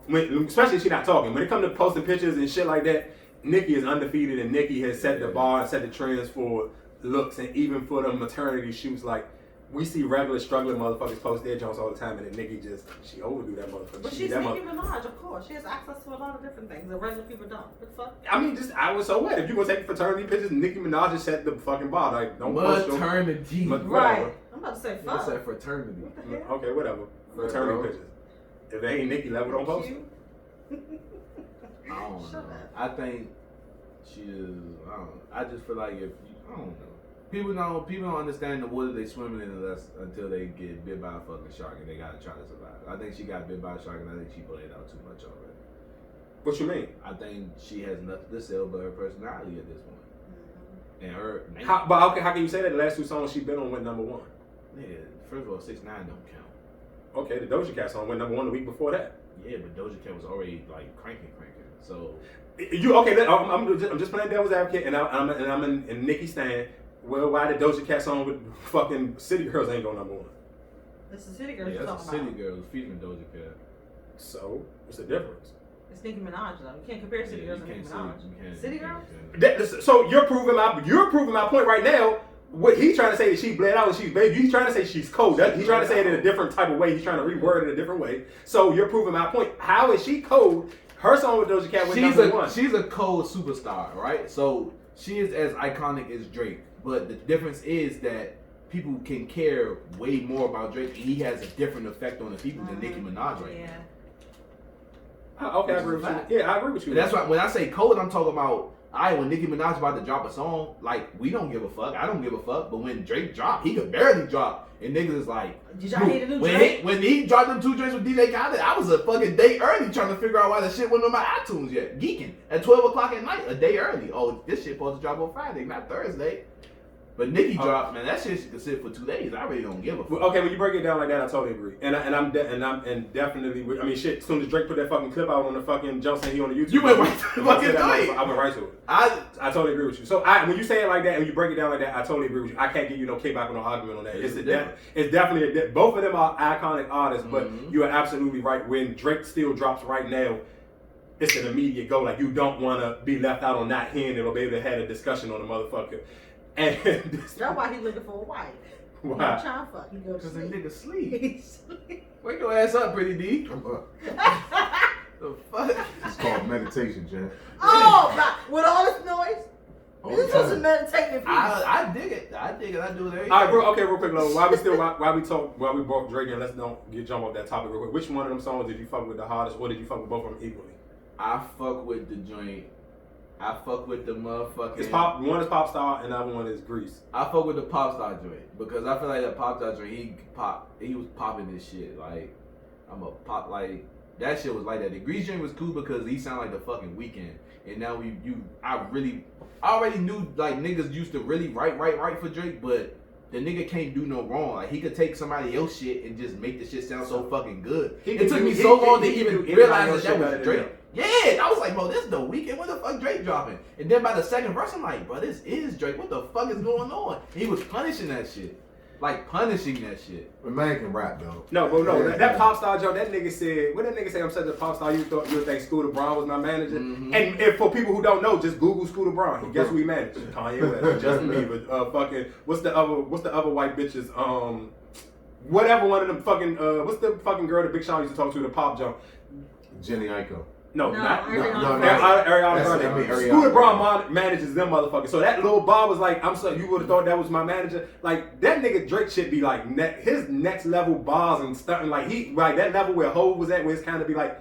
Especially if she not talking. When it comes to posting pictures and shit like that, Nicki is undefeated, and Nicki has set the bar and set the trends for looks, and even for the maternity shoots. Like, we see regular struggling motherfuckers post their Jones all the time, and then Nicki she overdo that motherfucker. But she's Nicki Minaj, of course. She has access to a lot of different things that regular people don't. What the fuck? I mean, so what? If you gonna take fraternity pictures, Nicki Minaj just set the fucking bar. Like, don't post your Maternity. Right. I'm about to say fuck. I said fraternity. Okay, whatever. Fraternity pictures. If they ain't Nicki level, don't post them. I don't know. I think she is. I just feel like I don't know. People don't understand the water they swimming in until they get bit by a fucking shark and they gotta try to survive. I think she got bit by a shark and I think she played out too much already. What you mean? I think she has nothing to sell but her personality at this point. And her. How can you say that the last 2 songs she been on went number 1? Nigga, first of all, 6ix9ine don't count. Okay, the Doja Cat song went number 1 the week before that. Yeah, but Doja Cat was already like cranking. So I'm just playing devil's advocate, and I'm in Nicki stand. Well, why the Doja Cat song with fucking City Girls ain't going number 1? This is City Girls. Yeah, that's a City Girls featuring Doja Cat. So what's the difference? It's Nicki Minaj though. You can't compare City Girls and Nicki Minaj. City Girls. So you're proving my point right now. What he's trying to say is she bled out and she's baby. He's trying to say she's cold. He's trying to say it in a different type of way. He's trying to reword it a different way. So you're proving my point. How is she cold? Her song with Doja Cat was number 1. She's a cold superstar, right? So she is as iconic as Drake. But the difference is that people can care way more about Drake, and he has a different effect on the people than Nicki Minaj right now. Okay, I agree with you. Yeah, I agree with you. That's why when I say cold, I'm talking about when Nicki Minaj about to drop a song, like, we don't give a fuck. I don't give a fuck. But when Drake dropped, he could barely drop. And niggas is like, did y'all hear the new Drake? When he dropped them 2 drinks with DJ Khaled, I was a fucking day early trying to figure out why the shit wasn't on my iTunes yet. Geeking at 12 o'clock at night, a day early. Oh, this shit supposed to drop on Friday, not Thursday. But Nicki dropped, man. That shit could sit for 2 days. I really don't give a fuck. Okay, when you break it down like that, I totally agree. And definitely. I mean, shit. As soon as Drake put that fucking clip out on the fucking jump saying he on the YouTube, you went right to the fucking thing. I went right to it. I totally agree with you. So when you say it like that and you break it down like that, I totally agree with you. I can't give you no kickback or no argument on that. It's definitely both of them are iconic artists, but you are absolutely right. When Drake still drops right now, it's an immediate go. Like, you don't want to be left out on not hearing it or be able to have a discussion on the motherfucker. And that's why he's looking for a wife. Why? He's trying to fuck. He goes to sleep. Because the nigga sleep. Wake your ass up, Pretty D. I'm up. The fuck? It's called meditation, Jen. Oh, God. With all this noise? All This the time. was a meditating piece. I dig it. I do it every day. All right, bro. Okay, real quick, Lo. While we brought Drake in, let's don't jump off that topic real quick. Which one of them songs did you fuck with the hardest, or did you fuck with both of them equally? I fuck with the joint. I fuck with the motherfucking. It's pop. One is Pop Star, and the other one is Grease. I fuck with the Pop Star joint because I feel like that Pop Star joint, he was popping this shit. Like, I'm a pop, like, that shit was like that. The Grease joint was cool because he sounded like the fucking Weeknd. And now I already knew, like, niggas used to really write for Drake, but the nigga can't do no wrong. Like, he could take somebody else's shit and just make the shit sound so fucking good. It took me so long to even realize that was Drake. Yeah, I was like, bro, this is the Weeknd. What the fuck Drake dropping? And then by the second verse, I'm like, bro, this is Drake. What the fuck is going on? He was punishing that shit. Like, punishing that shit. But man can rap, though. No, bro, no. That Pop Star joke, that nigga said, what that nigga say, I'm such a pop star, you would think Scooter Braun was my manager? Mm-hmm. And if for people who don't know, just Google Scooter Braun. Guess who he managed? Kanye West, Justin Bieber, fucking, what's the other white bitches, whatever one of them fucking, what's the fucking girl that Big Sean used to talk to, the pop jump? Jenny Aiko. Ariana Grande. Scooter Braun manages them motherfuckers. So that little Bob was like, you would have thought that was my manager. Like, that nigga Drake should be like his next level bars and stunting. Like, that level where Hov was at, where it's kind of be like,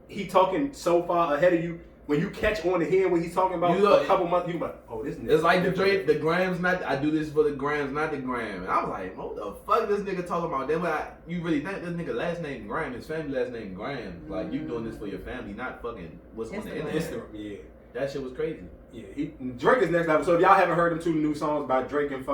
he talking so far ahead of you. When you catch on to hear what he's talking about a couple months, you like, oh, this nigga. It's like the grams, not I do this for the grams, not the gram. And I was like, what the fuck this nigga talking about? Then you really think this nigga last name Graham, his family last name Graham. Like, you doing this for your family, not fucking what's on the internet. Instagram, yeah. That shit was crazy. Yeah, Drake is next level. So if y'all haven't heard them 2 new songs by Drake and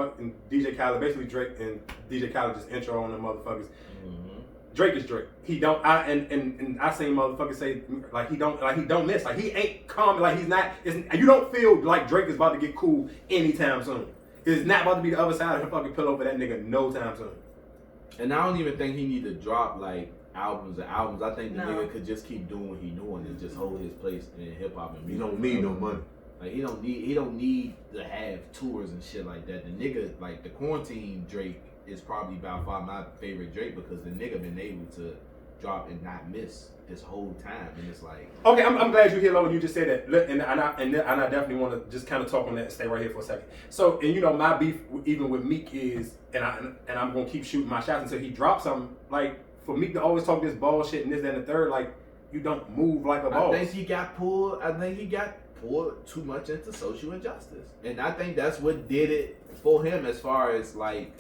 DJ Khaled, basically Drake and DJ Khaled just intro on them motherfuckers. Mm-hmm. Drake is Drake. He don't. And I seen motherfuckers say he don't miss. Like, he ain't calm. Like, he's not. You don't feel like Drake is about to get cool anytime soon. It's not about to be the other side of the fucking pillow for that nigga no time soon. And I don't even think he need to drop like albums. I think the nigga could just keep doing what he doing and just hold his place in hip hop and He music. don't need no money. Like he don't need to have tours and shit like that. The nigga, like the quarantine Drake is probably by far my favorite Drake because the nigga been able to drop and not miss this whole time, and it's like okay. I'm glad you here, Lo, when you just said that. Look, and I definitely want to just kind of talk on that and stay right here for a second. So, and you know, my beef even with Meek is, and I'm gonna keep shooting my shots until he drops something. Like for Meek to always talk this bullshit and this, that, and the third, like you don't move like a boss. I think he got pulled too much into social injustice, and I think that's what did it for him. As far as like,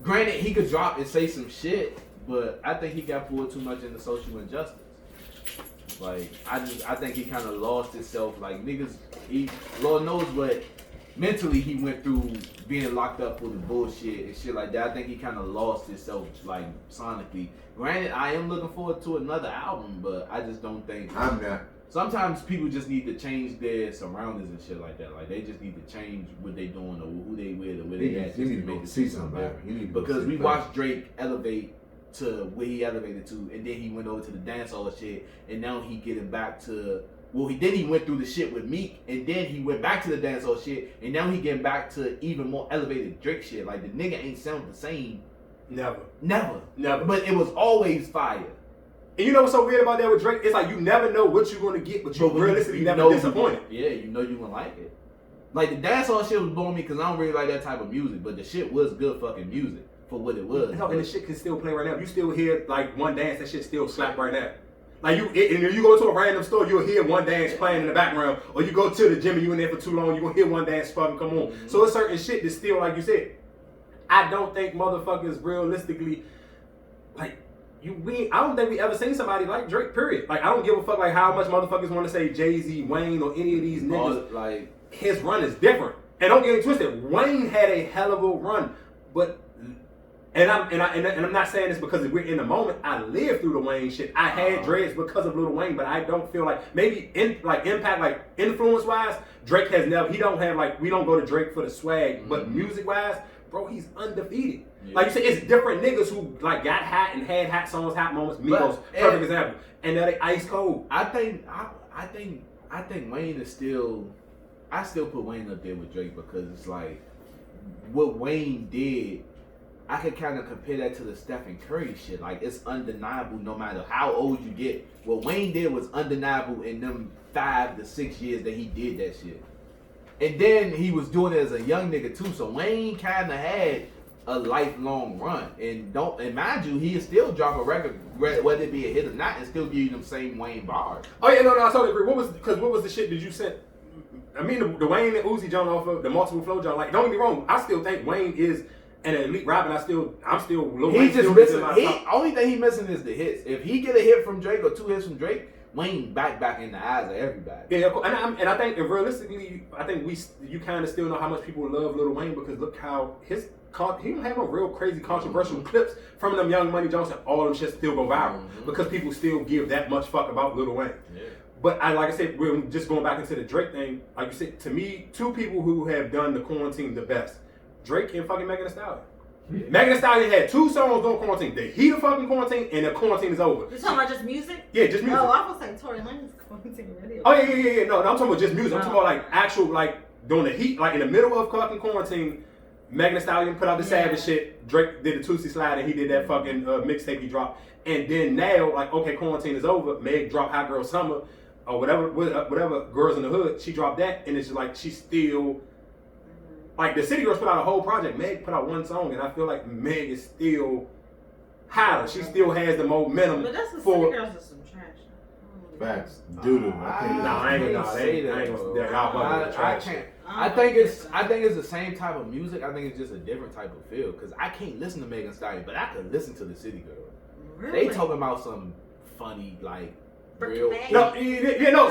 granted, he could drop and say some shit, but I think he got pulled too much into social injustice. Like I think he kind of lost himself. Like niggas, Lord knows what mentally he went through being locked up for the bullshit and shit like that. I think he kind of lost himself, like sonically. Granted, I am looking forward to another album, but I just don't think I'm not. Sometimes people just need to change their surroundings and shit like that. Like they just need to change what they doing or who they with or where they at. You need to see somebody. Because we watched Drake elevate to where he elevated to, and then he went over to the dancehall shit, and now he getting back to he went through the shit with Meek, and then he went back to the dancehall shit, and now he getting back to even more elevated Drake shit. Like the nigga ain't sound the same. Never. But it was always fire. And you know what's so weird about that with Drake? It's like you never know what you're gonna get, but you realistically never disappointed. Yeah, you know you gonna like it. Like the dancehall shit was blowing me because I don't really like that type of music, but the shit was good fucking music for what it was. No, and the shit can still play right now. You still hear like one dance, that shit still slap right now. Like and if you go to a random store, you'll hear one dance playing in the background, or you go to the gym and you in there for too long, you gonna hear one dance fucking come on. So it's certain shit that's still, like you said, I don't think motherfuckers realistically, like I don't think we ever seen somebody like Drake. Period. Like I don't give a fuck like how much motherfuckers want to say Jay-Z, Wayne, or any of these niggas. Like his run is different. And don't get me twisted. Wayne had a hell of a run, but. And I'm not saying this because we're in the moment. I lived through the Wayne shit. I had dreads because of Lil Wayne, but I don't feel like maybe impact, like influence wise, Drake has never. He don't have like we don't go to Drake for the swag, but music wise, bro, he's undefeated. Yeah. Like you said, it's different niggas who like got hot and had hot songs, hot moments. Migos, perfect example, and now they ice cold. I think Wayne is still. I still put Wayne up there with Drake because it's like what Wayne did. I could kind of compare that to the Stephen Curry shit. Like, it's undeniable no matter how old you get. What Wayne did was undeniable in them 5 to 6 years that he did that shit. And then he was doing it as a young nigga too. So Wayne kind of had a lifelong run. And mind you, he still drop a record, whether it be a hit or not, and still give you them same Wayne bars. Oh yeah, no, I totally agree. What was the shit that you sent? I mean, the Wayne and Uzi John off of the Multiple Flow John. Like, don't get me wrong, I still think Wayne is an elite rapper. I'm still Lil Wayne. He's just missing. Only thing he missing is the hits. If he get a hit from Drake or 2 hits from Drake, Wayne back in the eyes of everybody. Yeah, and I think, and realistically, I think you kind of still know how much people love Lil Wayne because look how he don't have no real crazy controversial clips from them Young Money Jones, and all them shit still go viral because people still give that much fuck about Lil Wayne. Yeah. But like I said, we're just going back into the Drake thing. Like you said, to me, 2 people who have done the quarantine the best. Drake and fucking Megan Thee Stallion. Yeah. Megan Thee Stallion had 2 songs during quarantine. The heat of fucking quarantine and the quarantine is over. You talking about just music? Yeah, just music. Oh, I was saying Tory Lanez quarantine radio. Oh yeah. No, I'm talking about just music. I'm talking about like actual like during the heat, like in the middle of fucking quarantine. Megan Thee Stallion put out the Savage shit. Drake did the Tootsie Slide and he did that fucking mixtape he dropped. And then now, like, okay, quarantine is over. Meg dropped Hot Girl Summer or whatever Girls in the Hood. She dropped that, and it's just like she's still. Like, the City Girls put out a whole project. Meg put out 1 song, and I feel like Meg is still hotter. She still has the momentum. But that's the City Girls is some trash. Facts. Doodle. I think it's the same type of music. I think it's just a different type of feel. Because I can't listen to Megan Thee Stallion, but I could listen to the City Girls. Really? They talking about some funny, like, real. No.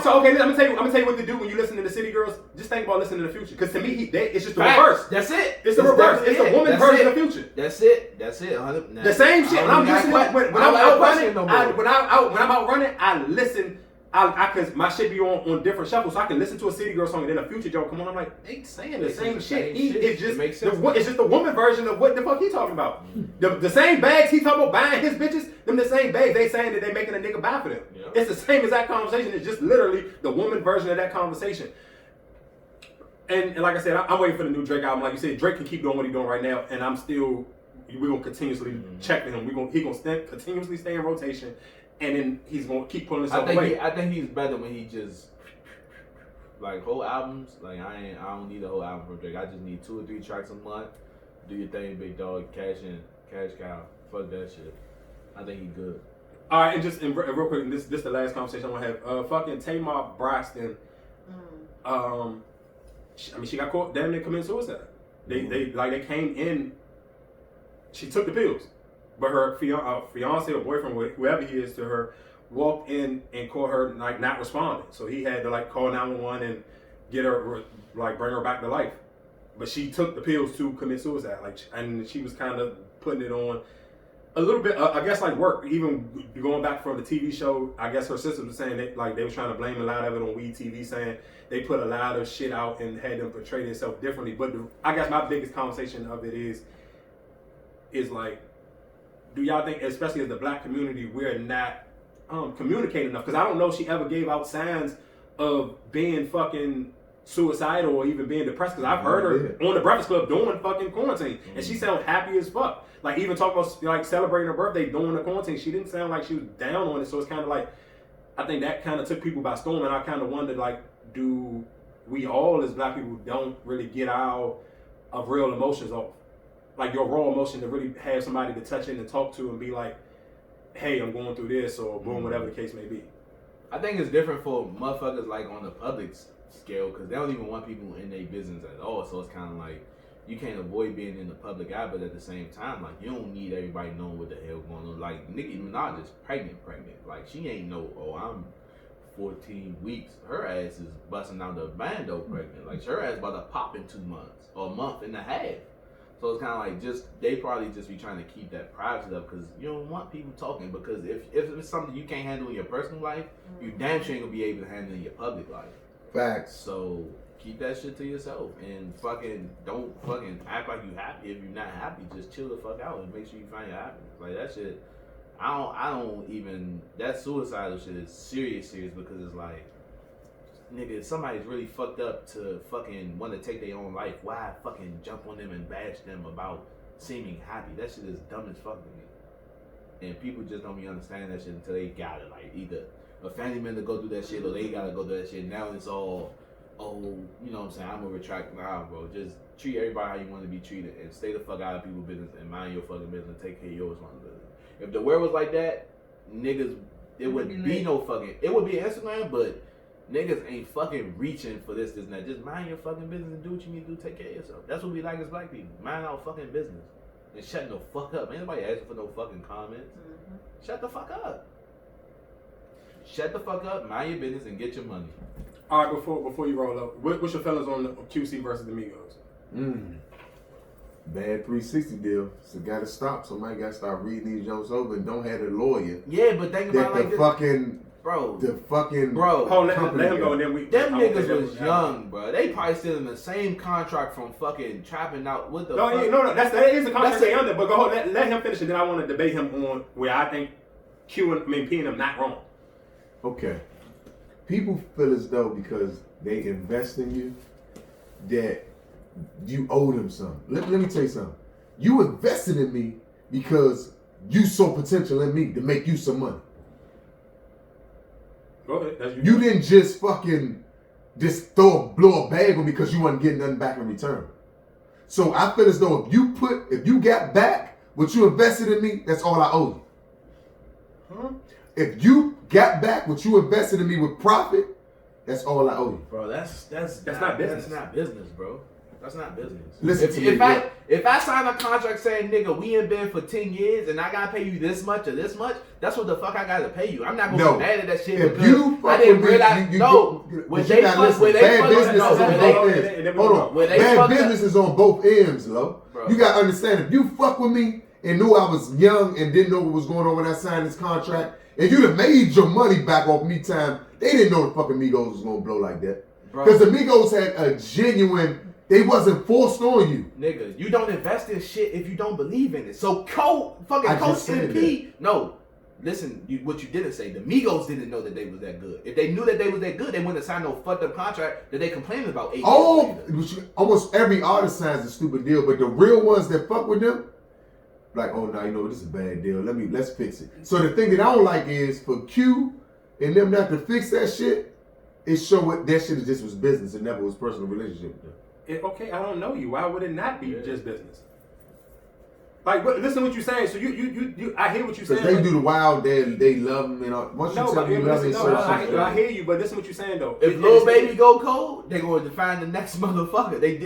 So okay, I'm gonna tell you what to do when you listen to the City Girls. Just think about listening to the Future, because to me, it's just the reverse. That's it. It's the reverse. It's the woman's version of Future. That's it. 100%. The same shit. When I'm listening, when I'm out running, I listen. Cause my shit be on different shuffles, so I can listen to a City Girl song and then a Future joke come on. I'm like, they saying the same shit. It's just the woman version of what the fuck he talking about. The same bags he talking about buying his bitches, them the same bags they saying that they making a nigga buy for them. Yep. It's the same exact conversation. It's just literally the woman version of that conversation. And like I said, I'm waiting for the new Drake album. Like you said, Drake can keep doing what he's doing right now, and we're gonna continuously check for him. He gonna continuously stay in rotation, and then he's gonna keep pulling himself away. I think he's better when he just like whole albums. Like I don't need a whole album from Drake. I just need 2 or 3 tracks a month. Do your thing, big dog. Cash cow. Fuck that shit. I think he good. All right, and real quick, and this the last conversation I'm gonna have. Fucking TAMAR BRAXTON. She got caught damn near committing suicide. They came in. She took the pills, but her fiance or boyfriend, whoever he is to her, walked in and caught her like not responding. So he had to like call 911 and get her like bring her back to life. But she took the pills to commit suicide. Like, and she was kind of putting it on a little bit. I guess like work. Even going back from the TV show, I guess her sister was saying they were trying to blame a lot of it on Weed TV, saying they put a lot of shit out and had them portray themselves differently. But I guess my biggest conversation of it is like, do y'all think, especially as the black community, we're not communicating enough? Because I don't know if she ever gave out signs of being fucking suicidal or even being depressed. Because I've heard her on the Breakfast Club doing fucking quarantine, and she sounded happy as fuck. Like even talking about like celebrating her birthday during the quarantine, she didn't sound like she was down on it. So it's kind of like, I think that kind of took people by storm, and I kind of wondered like, do we all as black people don't really get our real emotions off? Like your raw emotion to really have somebody to touch in and talk to and be like, hey, I'm going through this, or boom, whatever the case may be. I think it's different for motherfuckers like on the public scale because they don't even want people in their business at all. So it's kind of like you can't avoid being in the public eye, but at the same time, like you don't need everybody knowing what the hell going on. Like Nicki Minaj is pregnant. Like she ain't I'm 14 weeks. Her ass is busting out the bando pregnant. Like her ass about to pop in 2 months or a month and a half. So it's kind of like they probably just be trying to keep that privacy up because you don't want people talking. Because if it's something you can't handle in your personal life, you damn sure ain't gonna be able to handle in your public life. Facts. So keep that shit to yourself and fucking don't fucking act like you happy. If you're not happy, just chill the fuck out and make sure you find your happiness. Like that shit, I don't even, that suicidal shit is serious because it's like, nigga, if somebody's really fucked up to fucking want to take their own life, why fucking jump on them and bash them about seeming happy? That shit is dumb as fuck to me. And people just don't be understanding that shit until they got it. Like either a family member go through that shit or they gotta go through that shit. Now it's all, you know what I'm saying? I'm gonna retract. Nah, bro. Just treat everybody how you want to be treated and stay the fuck out of people's business and mind your fucking business and take care of your responsibility. If the world was like that, niggas, it wouldn't be no fucking, it would be Instagram, but niggas ain't fucking reaching for this and that. Just mind your fucking business and do what you need to do. Take care of yourself. That's what we like as black people. Mind our fucking business. And shut the fuck up. Ain't nobody asking for no fucking comments. Shut the fuck up. Shut the fuck up, mind your business, and get your money. All right, before you roll up, what's your feelings on the QC versus the Migos? Bad 360 deal. So gotta stop. Somebody gotta start reading these jokes over and don't have a lawyer. Yeah, but think about that like the this. fucking Bro. The fucking bro. Oh, let him go and then we. Them niggas was young, bro. They probably still in the same contract from fucking trapping out with the No, fuck? no, that is the contract they under, but go ahead, let him finish and then I want to debate him on where I think P and them not wrong. Okay. People feel as though because they invest in you that you owe them something. Let me tell you something. You invested in me because you saw potential in me to make you some money. Go ahead. That's you didn't just fucking blow a bag on me because you wasn't getting nothing back in return. So I feel as though if you got back what you invested in me, that's all I owe you. Huh? If you got back what you invested in me with profit, that's all I owe you. Bro, that's not business. That's not business, bro. That's not business. Listen to me, if I sign a contract saying, nigga, we in bed for 10 years and I gotta pay you this much or this much, that's what the fuck I gotta pay you. I'm not gonna be mad at that shit because I didn't realize. Bad business is on both ends, Lo. You gotta understand, if you fuck with me and knew I was young and didn't know what was going on when I signed this contract, and you'd have made your money back off me time, they didn't know the fucking Migos was gonna blow like that. Because the Migos had a genuine. They wasn't forced on you. Nigga, you don't invest in shit if you don't believe in it. So Coach MP, no. listen, what you didn't say. The Migos didn't know that they was that good. If they knew that they was that good, they wouldn't have signed no fucked up contract that they complaining about 8 years later. Almost every artist signs a stupid deal, but the real ones that fuck with them, like, oh no, you know this is a bad deal. Let's fix it. So the thing that I don't like is for Q and them not to fix that shit. It show what that shit just was business. It never was personal relationship with them. Okay, I don't know you. Why would it not be just business? Like, listen to what you're saying. So you I hear what you're saying. Because they do the wild, they love them, and all. Once you tell me you love them, I hear you, but listen to what you're saying though. If Lil Baby go cold, they going to find the next motherfucker. They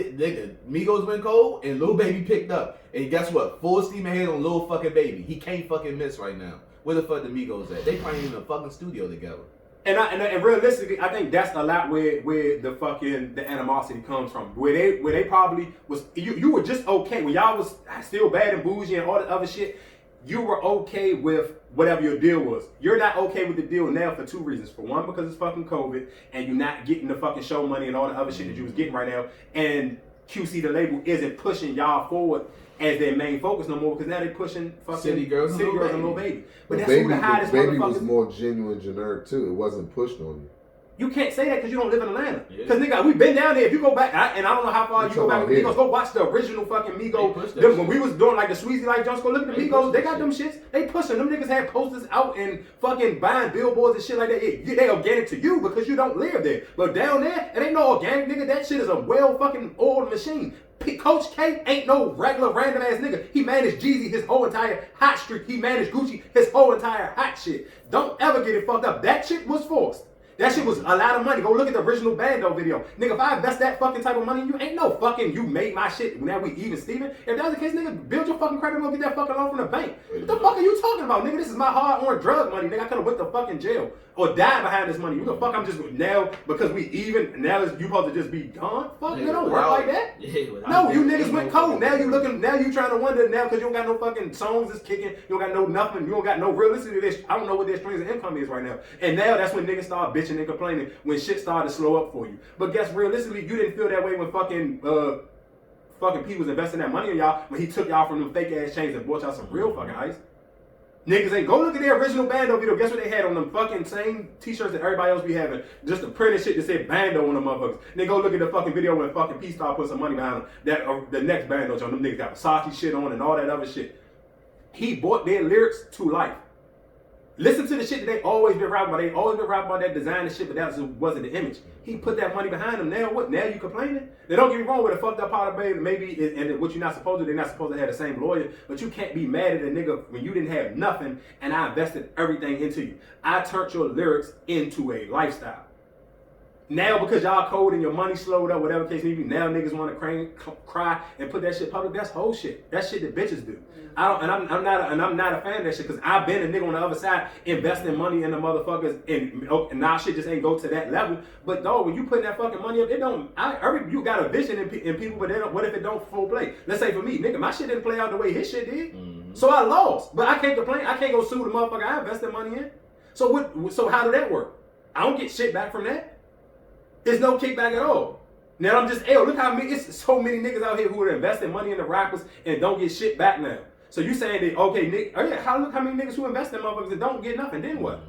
Migos went cold, and Lil Baby picked up. And guess what? Full steam ahead on Lil fucking Baby. He can't fucking miss right now. Where the fuck the Migos at? They probably in a fucking studio together. And realistically, I think that's a lot where the animosity comes from. Where they probably was you were just okay when y'all was still bad and bougie and all the other shit. You were okay with whatever your deal was. You're not okay with the deal now for 2 reasons. For one, because it's fucking COVID and you're not getting the fucking show money and all the other shit that you was getting right now. And QC the label isn't pushing y'all forward as their main focus no more because now they pushing fucking City Girls and Lil Baby. But that's Baby, who the hottest Baby motherfuckers. was more genuine, generic too. It wasn't pushed on you. You can't say that because you don't live in Atlanta. Because nigga, we've been down there. If you go back, and I don't know how far you go back with Migos, go watch the original fucking Migos. When we was doing like the Sweezy Life Jones, go look at the Migos. They got them shits. They pushing. Them niggas had posters out and fucking buying billboards and shit like that. They organic to you because you don't live there. But down there, it ain't no organic nigga. That shit is a well fucking oiled machine. Coach K ain't no regular random ass nigga. He managed Jeezy his whole entire hot streak. He managed Gucci his whole entire hot shit. Don't ever get it fucked up. That shit was forced. That shit was a lot of money. Go look at the original Bando video. Nigga, if I invest that fucking type of money in you, ain't no fucking you made my shit. Now we even Steven. If that was the case, nigga, build your fucking credit and go get that fucking loan from the bank. What the fuck are you talking about, nigga? This is my hard-earned drug money, nigga. I could have went to fucking jail or died behind this money. What the fuck I'm just now because we even now you supposed to just be gone? Fuck, it don't work like that. No, you niggas went cold. Now you looking. Now you trying to wonder now because you don't got no fucking songs that's kicking. You don't got no nothing. You don't got no realistically this. I don't know what their streams of income is right now. And now that's when niggas start bitching and complaining when shit started to slow up for you. But guess realistically, you didn't feel that way when fucking P was investing that money in y'all when he took y'all from them fake ass chains and bought y'all some real fucking ice. Niggas ain't go look at their original Bando video. Guess what they had on them fucking same t-shirts that everybody else be having? Just the printed shit that said Bando on them motherfuckers. Then go look at the fucking video when fucking P started putting some money behind them. That the next Bando on them niggas got Versace shit on and all that other shit. He bought their lyrics to life. Listen to the shit that they always been rapping about. They always been rapping about that design and shit, but that wasn't the image. He put that money behind them. Now what? Now you complaining? Now don't get me wrong with a fucked up part of baby. Maybe and what you're not supposed to. They're not supposed to have the same lawyer, but you can't be mad at a nigga when you didn't have nothing and I invested everything into you. I turned your lyrics into a lifestyle. Now because y'all cold and your money slowed up, whatever case may be, now niggas want to cry and put that shit public. That's whole shit. That shit that bitches do. I'm not a fan of that shit because I've been a nigga on the other side investing money in the motherfuckers and now shit just ain't go to that level. But dog, when you put that fucking money up, it don't. You got a vision in people, but what if it don't full play? Let's say for me, nigga, my shit didn't play out the way his shit did, so I lost. But I can't complain. I can't go sue the motherfucker I invested money in. So what? So how did that work? I don't get shit back from that. There's no kickback at all. Now I'm just, look how many, it's so many niggas out here who are investing money in the rappers and don't get shit back now. So you saying that, okay, Nick, look how many niggas who invest in motherfuckers that don't get nothing, then what?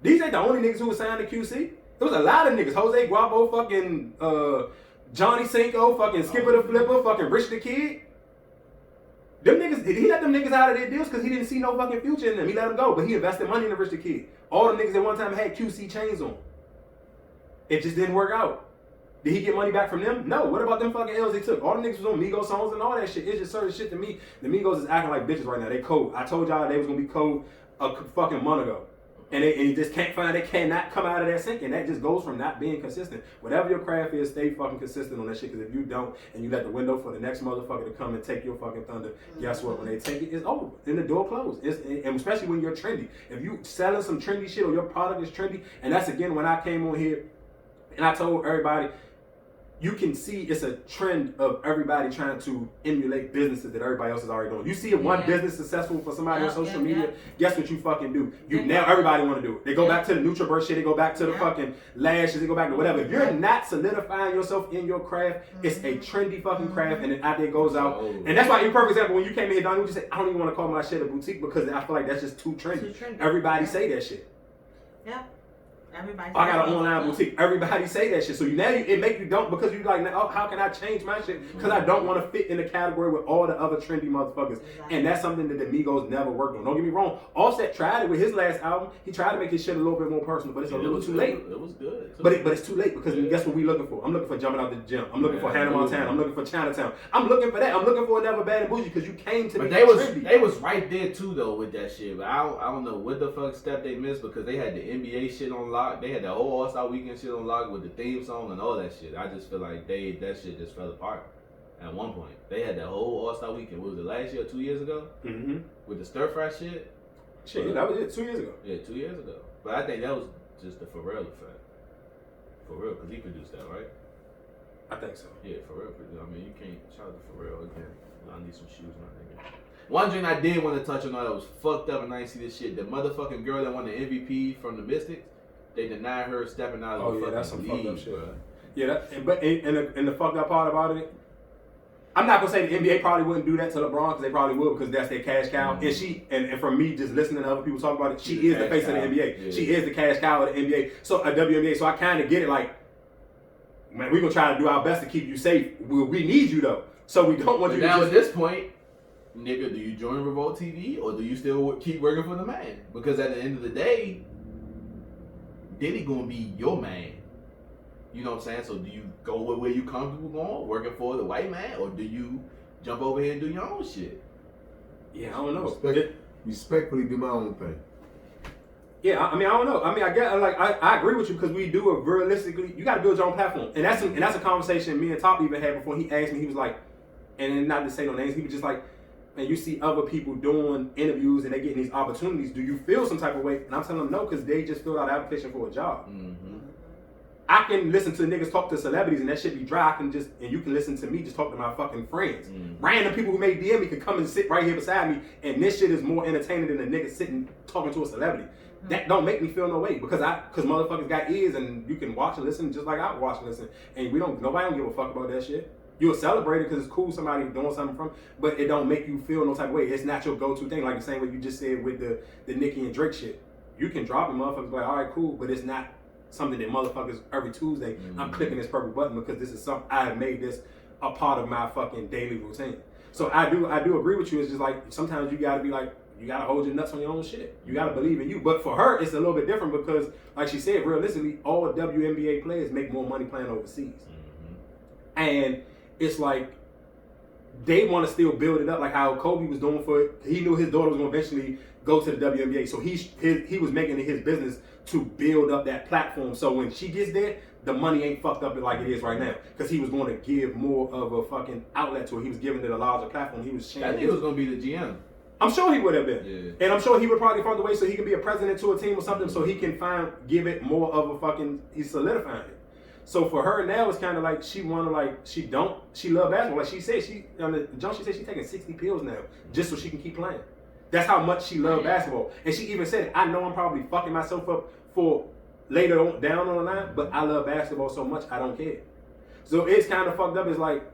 These ain't the only niggas who were signed to QC. There was a lot of niggas, Jose Guapo, fucking Johnny Cinco, fucking Skipper the Flipper, fucking Rich the Kid. Them niggas, he let them niggas out of their deals because he didn't see no fucking future in them. He let them go, but he invested money in the Rich the Kid. All the niggas at one time had QC chains on. It just didn't work out. Did he get money back from them? No. What about them fucking L's they took? All the niggas was on Migos songs and all that shit. It's just certain shit to me. The Migos is acting like bitches right now. They cold. I told y'all they was gonna be cold a fucking month ago. And they just can't find, they cannot come out of that sink. And that just goes from not being consistent. Whatever your craft is, stay fucking consistent on that shit. Because if you don't, and you let the window for the next motherfucker to come and take your fucking thunder, guess what? When they take it, it's over. Then the door closed. And especially when you're trendy. If you selling some trendy shit or your product is trendy, and that's again when I came on here, and I told everybody, you can see it's a trend of everybody trying to emulate businesses that everybody else is already doing. You see one business successful for somebody on social media, guess what you fucking do? Now everybody want to do it. They go back to the NutriBurst shit, they go back to the fucking lashes, they go back to whatever. If you're not solidifying yourself in your craft, it's a trendy fucking craft, and then out there goes out. And that's why, in perfect example, when you came in here, Donnie, you just said, I don't even want to call my shit a boutique because I feel like that's just too trendy. Everybody say that shit. Yeah. Everybody. I got an online boutique. Everybody say that shit. So now it make you don't because you like, oh, how can I change my shit? Because I don't want to fit in the category with all the other trendy motherfuckers. Exactly. And that's something that the Migos never worked on. Don't get me wrong. Offset tried it with his last album. He tried to make his shit a little bit more personal, but it's a little too late. It was good. But it's too late because guess what we looking for? I'm looking for Jumping Out the Gym. I'm looking for Hannah Montana. I'm looking for Chinatown. I'm looking for that. I'm looking for Never Bad and Bougie because you came to me. But they was right there too though with that shit. But I don't know what the fuck step they missed because they had the NBA shit on lock. They had the whole All-Star Weekend shit on lock with the theme song and all that shit. I just feel like that shit just fell apart at one point. They had that whole All-Star Weekend. What was it, last year or 2 years ago? Mm-hmm. With the stir fry shit. Shit, that was it 2 years ago. Yeah, 2 years ago. But I think that was just the Pharrell effect. For real, because he produced that, right? I think so. Yeah, Pharrell produced. I mean, you can't shout out to Pharrell again. I need some shoes, my nigga. One thing I did want to touch on that was fucked up, and I didn't see this shit. The motherfucking girl that won the MVP from the Mystics, they denied her stepping out of the that's some league, fucked up shit. Bro. Yeah, and the fucked up part about it, I'm not gonna say the NBA probably wouldn't do that to LeBron because they probably would because that's their cash cow. Mm-hmm. And from me just listening to other people talk about it, she is the face of the NBA. Yeah. She is the cash cow of the NBA. So a WNBA. So I kind of get it. Like, man, we gonna try to do our best to keep you safe. We need you though. So we don't want you. Now at this point, nigga, do you join Revolt TV or do you still keep working for the man? Because at the end of the day, Diddy gonna be your man. You know what I'm saying? So do you go with where you comfortable going, working for the white man, or do you jump over here and do your own shit? Yeah, I don't know. Respectfully do my own thing. Yeah, I mean, I don't know. I mean, I agree with you because we do it realistically. You got to build your own platform, and that's a conversation me and Top even had before. He asked me, he was like, and not to say no names, he was just like, and you see other people doing interviews and they getting these opportunities. Do you feel some type of way? And I'm telling them no because they just filled out an application for a job. Mm-hmm. I can listen to niggas talk to celebrities and that shit be dry. And you can listen to me just talk to my fucking friends. Mm-hmm. Random people who may DM me can come and sit right here beside me, and this shit is more entertaining than a nigga sitting talking to a celebrity. Mm-hmm. That don't make me feel no way because motherfuckers got ears and you can watch and listen just like I watch and listen. And nobody don't give a fuck about that shit. You'll celebrate it because it's cool somebody doing something from, but it don't make you feel no type of way. It's not your go-to thing, like the same way you just said with the Nicki and Drake shit. You can drop it, motherfuckers like, all right, cool, but it's not something that motherfuckers every Tuesday, I'm clicking this purple button because this is something I have made this a part of my fucking daily routine. So I do agree with you. It's just like sometimes you gotta be like, you gotta hold your nuts on your own shit. You gotta believe in you. But for her, it's a little bit different because, like she said, realistically, all WNBA players make more money playing overseas. Mm-hmm. And it's like they want to still build it up like how Kobe was doing for it. He knew his daughter was going to eventually go to the WNBA. So he was making it his business to build up that platform. So when she gets there, the money ain't fucked up like it is right now. Because he was going to give more of a fucking outlet to it. He was giving it a larger platform. He was changing. I think it was going to be the GM. I'm sure he would have been. Yeah. And I'm sure he would probably find a way so he can be a president to a team or something so he can give it more of a fucking, he's solidifying it. So for her now, it's kind of like she love basketball. Like she said, she said she's taking 60 pills now just so she can keep playing. That's how much she loved basketball. And she even said, I know I'm probably fucking myself up for later on, down on the line, but I love basketball so much, I don't care. So it's kind of fucked up. It's like,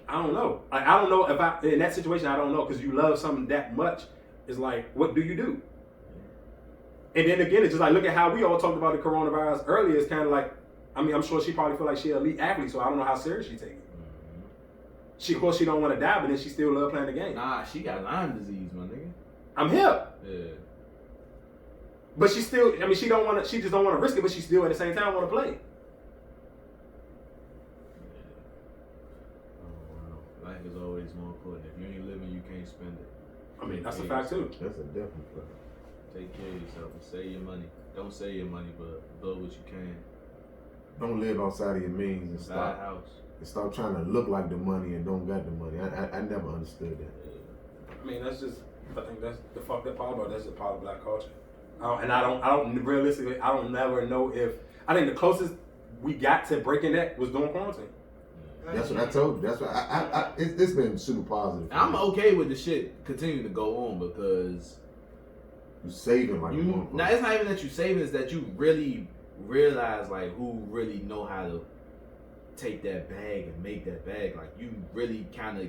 I don't know. Like, I don't know if in that situation, I don't know, because you love something that much. It's like, what do you do? And then again, it's just like, look at how we all talked about the coronavirus earlier. It's kind of like, I mean, I'm sure she probably feel like she's an elite athlete, so I don't know how serious she take it. Of course, she don't want to die, but then she still love playing the game. Nah, she got Lyme disease, my nigga. I'm here. Yeah. But she still, I mean, she just don't want to risk it, but she still at the same time want to play. Life is always more important. If you ain't living, you can't spend it. I mean, that's a fact too. That's a definite fact. Take care of yourself and save your money. Don't save your money, but build what you can. Don't live outside of your means and stop. House. And stop trying to look like the money and don't got the money. I never understood that. Yeah. I mean, I think that's the fucked up part about it. That's just part of black culture. I don't realistically, I don't never know if, I think the closest we got to breaking that was during quarantine. That's what I told you. That's what it's been super positive. I'm okay with the shit continuing to go on because you saving like you. Now it's not even that you saving; it's that you really realize like who really know how to take that bag and make that bag. Like you really kind of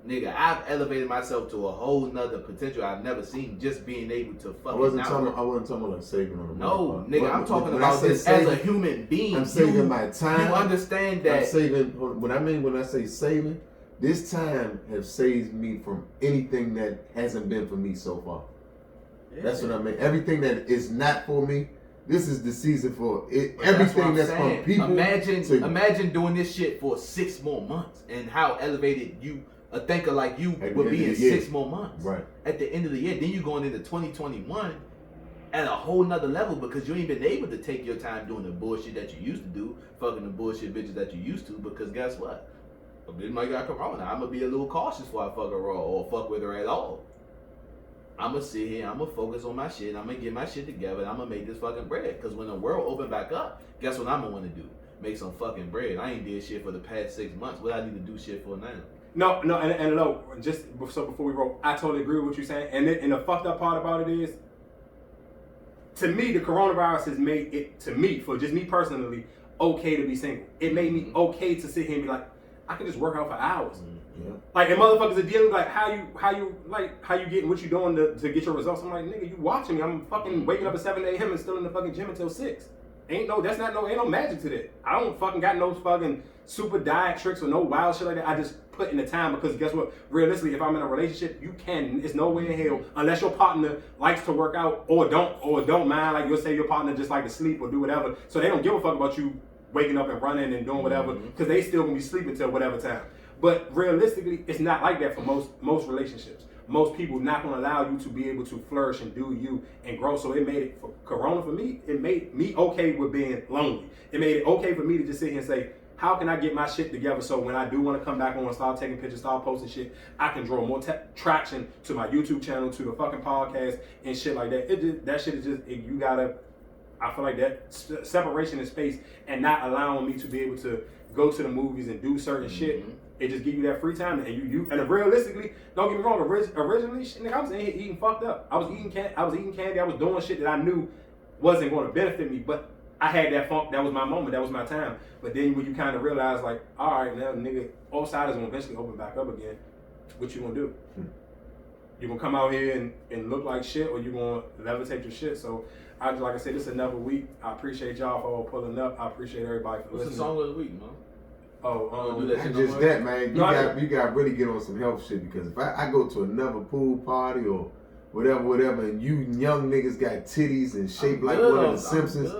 nigga. I've elevated myself to a whole nother potential I've never seen just being able to fucking. I wasn't talking about like saving on the no, nigga. I'm talking about this as a human being. I'm saving my time. You understand that? I'm saving. When I say saving, this time has saved me from anything that hasn't been for me so far. Yeah. That's what I mean. Everything that is not for me. This is the season for it. Everything that's from people. Imagine doing this shit for 6 more months and how elevated you. A thinker like you would be in 6 more months. Right. At the end of the year, then you're going into 2021 at a whole nother level because you ain't been able to take your time doing the bullshit that you used to do, fucking the bullshit bitches that you used to. Because guess what? A bitch might got corona. I'm gonna be a little cautious before I fuck her raw or fuck with her at all. I'm gonna sit here. I'm gonna focus on my shit. I'm gonna get my shit together. And I'm gonna make this fucking bread. Because when the world open back up, guess what I'm gonna want to do? Make some fucking bread. I ain't did shit for the past 6 months. What I need to do shit for now? No, just so before we roll, I totally agree with what you're saying. And the fucked up part about it is, to me, the coronavirus has made it, to me, for just me personally, okay to be single. It made me okay to sit here and be like, I can just work out for hours. Yeah. Like, and motherfuckers are dealing with like how you getting what you doing to get your results. I'm like, nigga, you watching me. I'm fucking waking up at 7 a.m. and still in the fucking gym until 6. Ain't no magic to that. I don't fucking got no fucking super diet tricks or no wild shit like that. I just put in the time because guess what? Realistically, if I'm in a relationship, it's no way in hell unless your partner likes to work out or don't mind. Like you'll say your partner just like to sleep or do whatever, so they don't give a fuck about you waking up and running and doing whatever because they still gonna be sleeping till whatever time. But realistically, it's not like that for most relationships. Most people not gonna allow you to be able to flourish and do you and grow. So it made it for Corona for me. It made me okay with being lonely. It made it okay for me to just sit here and say, how can I get my shit together so when I do want to come back on and start taking pictures, start posting shit, I can draw more traction to my YouTube channel, to the fucking podcast and shit like that. That shit is just, you gotta, I feel like that separation in space and not allowing me to be able to go to the movies and do certain shit. It just give you that free time, and and realistically, don't get me wrong. Originally, shit, nigga, I was in here eating fucked up. I was eating candy. I was doing shit that I knew wasn't going to benefit me, but I had that funk. That was my moment. That was my time. But then when you kind of realize, like, all right, now, nigga, all sides is gonna eventually open back up again. What you gonna do? You gonna come out here and look like shit, or you gonna levitate your shit? So, like I said, this is another week. I appreciate y'all for all pulling up. I appreciate everybody for listening. What's the song of the week, man? Not just that, man. You got really get on some health shit because if I go to another pool party or whatever, and you young niggas got titties and shaped like one of the Simpsons.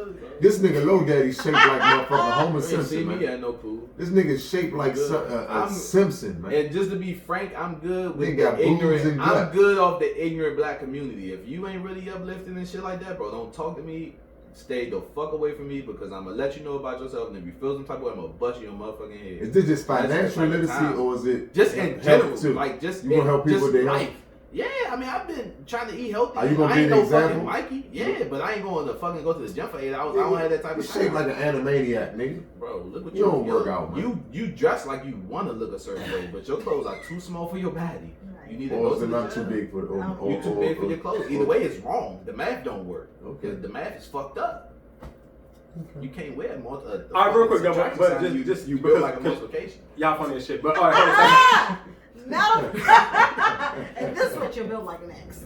This nigga Low Daddy shaped like motherfucking Homer Simpson, see me man. at no pool. This nigga shaped like a Simpson, man. And just to be frank, I'm good with the ignorant. I'm good off the ignorant black community. If you ain't really uplifting and shit like that, bro, don't talk to me. Stay the fuck away from me because I'm gonna let you know about yourself, and if you feel some type of way, I'm gonna bust you in your motherfucking head. Is this just financial literacy or is it just in general? Too? Like just you gonna help people with their life. health? Yeah, I mean I've been trying to eat healthy. Are you gonna I be ain't an no example? fucking Mikey. Yeah, but I ain't going to fucking go to the gym for 8 hours. I don't have that type of time. Shaped like an animaniac, nigga. Bro, look what you don't work out, man. You dress like you want to look a certain way, but your clothes are too small for your body. You need to go to the not gym. too big for the you too big for your clothes. Either way, it's wrong. The math don't work. Okay, the math is fucked up. Okay. You can't wear more. All right, real quick, though, but just you build like a multiplication. Y'all funny as shit, but all right. No. And this is what you're built like an X.